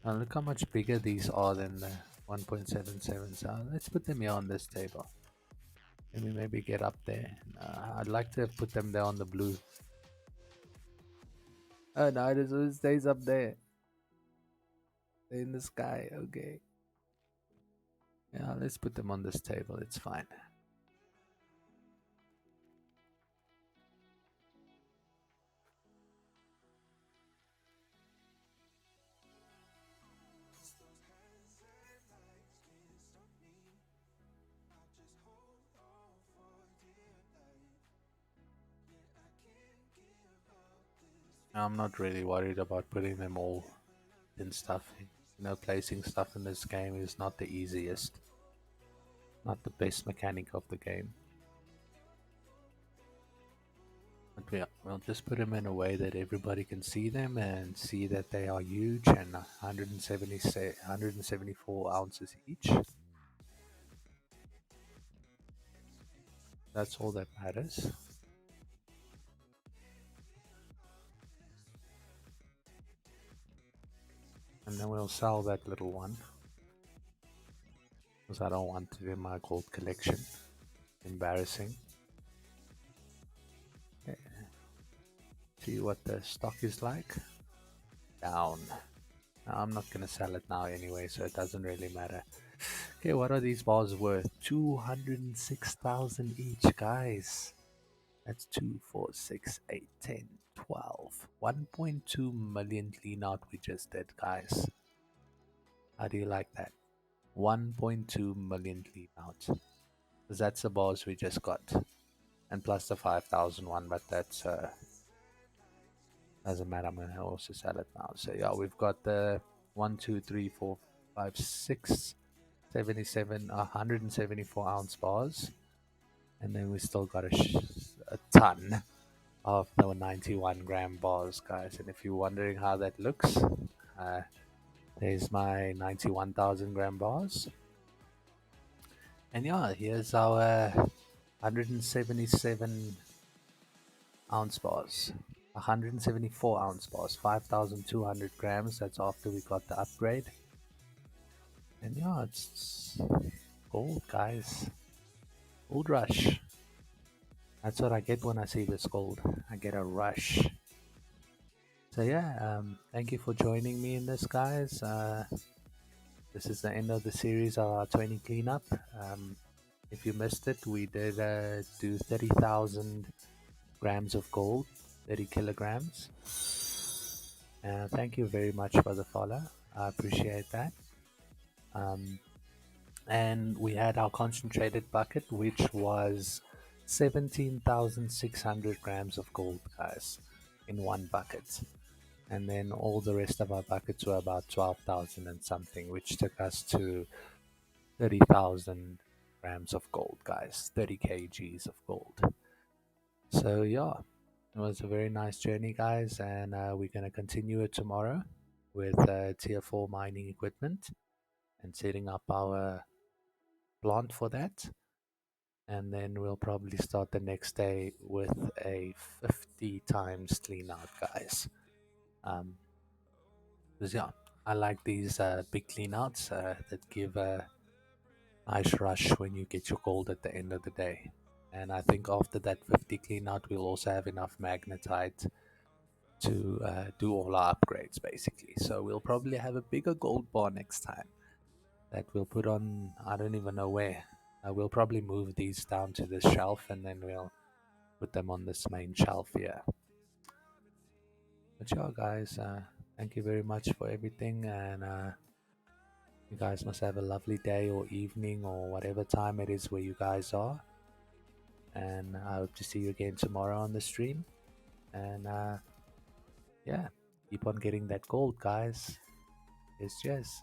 And look how much bigger these are than the 1.77. So let's put them here on this table. Let me maybe get up there. I'd like to put them there on the blue. Oh no, it stays up there. In the sky, okay. Yeah, let's put them on this table, it's fine. I'm not really worried about putting them all in stuff. You know, placing stuff in this game is not the easiest. Not the best mechanic of the game. But yeah, we'll just put them in a way that everybody can see them and see that they are huge and 174 ounces each. That's all that matters. And then we'll sell that little one, because I don't want it in my gold collection. Embarrassing. Okay. See what the stock is like. Down. Now, I'm not gonna sell it now anyway, so it doesn't really matter. Okay, what are these bars worth? 206,000 each, guys. That's 2, 4, 6, 8, 10, 12. 1.2 million clean out we just did, guys. How do you like that? 1.2 million clean out. 'Cause that's the bars we just got. And plus the 5,001, but that's doesn't matter. I'm gonna also sell it now. So yeah, we've got the 1, 2, 3, 4, 5, 6, 77, 174 ounce bars, and then we still got a ton of the 91 gram bars, guys. And if you're wondering how that looks, uh, there's my 91,000 gram bars. And yeah, here's our 177 ounce bars. 174 ounce bars, 5,200 grams. That's after we got the upgrade. And yeah, it's gold, guys. Gold rush. That's what I get when I see this gold. I get a rush. So yeah, thank you for joining me in this, guys. This is the end of the series of our 20 cleanup. If you missed it, we did do 30,000 grams of gold, 30 kilograms. Thank you very much for the follow. I appreciate that. Um, and we had our concentrated bucket, which was 17,600 grams of gold, guys, in one bucket. And then all the rest of our buckets were about 12,000 and something, which took us to 30,000 grams of gold, guys, 30 kgs of gold. So, yeah, it was a very nice journey, guys, and we're going to continue it tomorrow with tier 4 mining equipment and setting up our plant for that. And then we'll probably start the next day with a 50 times clean out, guys. Because, yeah, I like these big clean outs that give a nice rush when you get your gold at the end of the day. And I think after that 50 clean out, we'll also have enough magnetite to do all our upgrades basically. So we'll probably have a bigger gold bar next time that we'll put on, I don't even know where. We'll probably move these down to this shelf and then we'll put them on this main shelf here. But yeah, guys, thank you very much for everything, and you guys must have a lovely day or evening or whatever time it is where you guys are. And I hope to see you again tomorrow on the stream. And yeah, keep on getting that gold, guys. Yes, yes.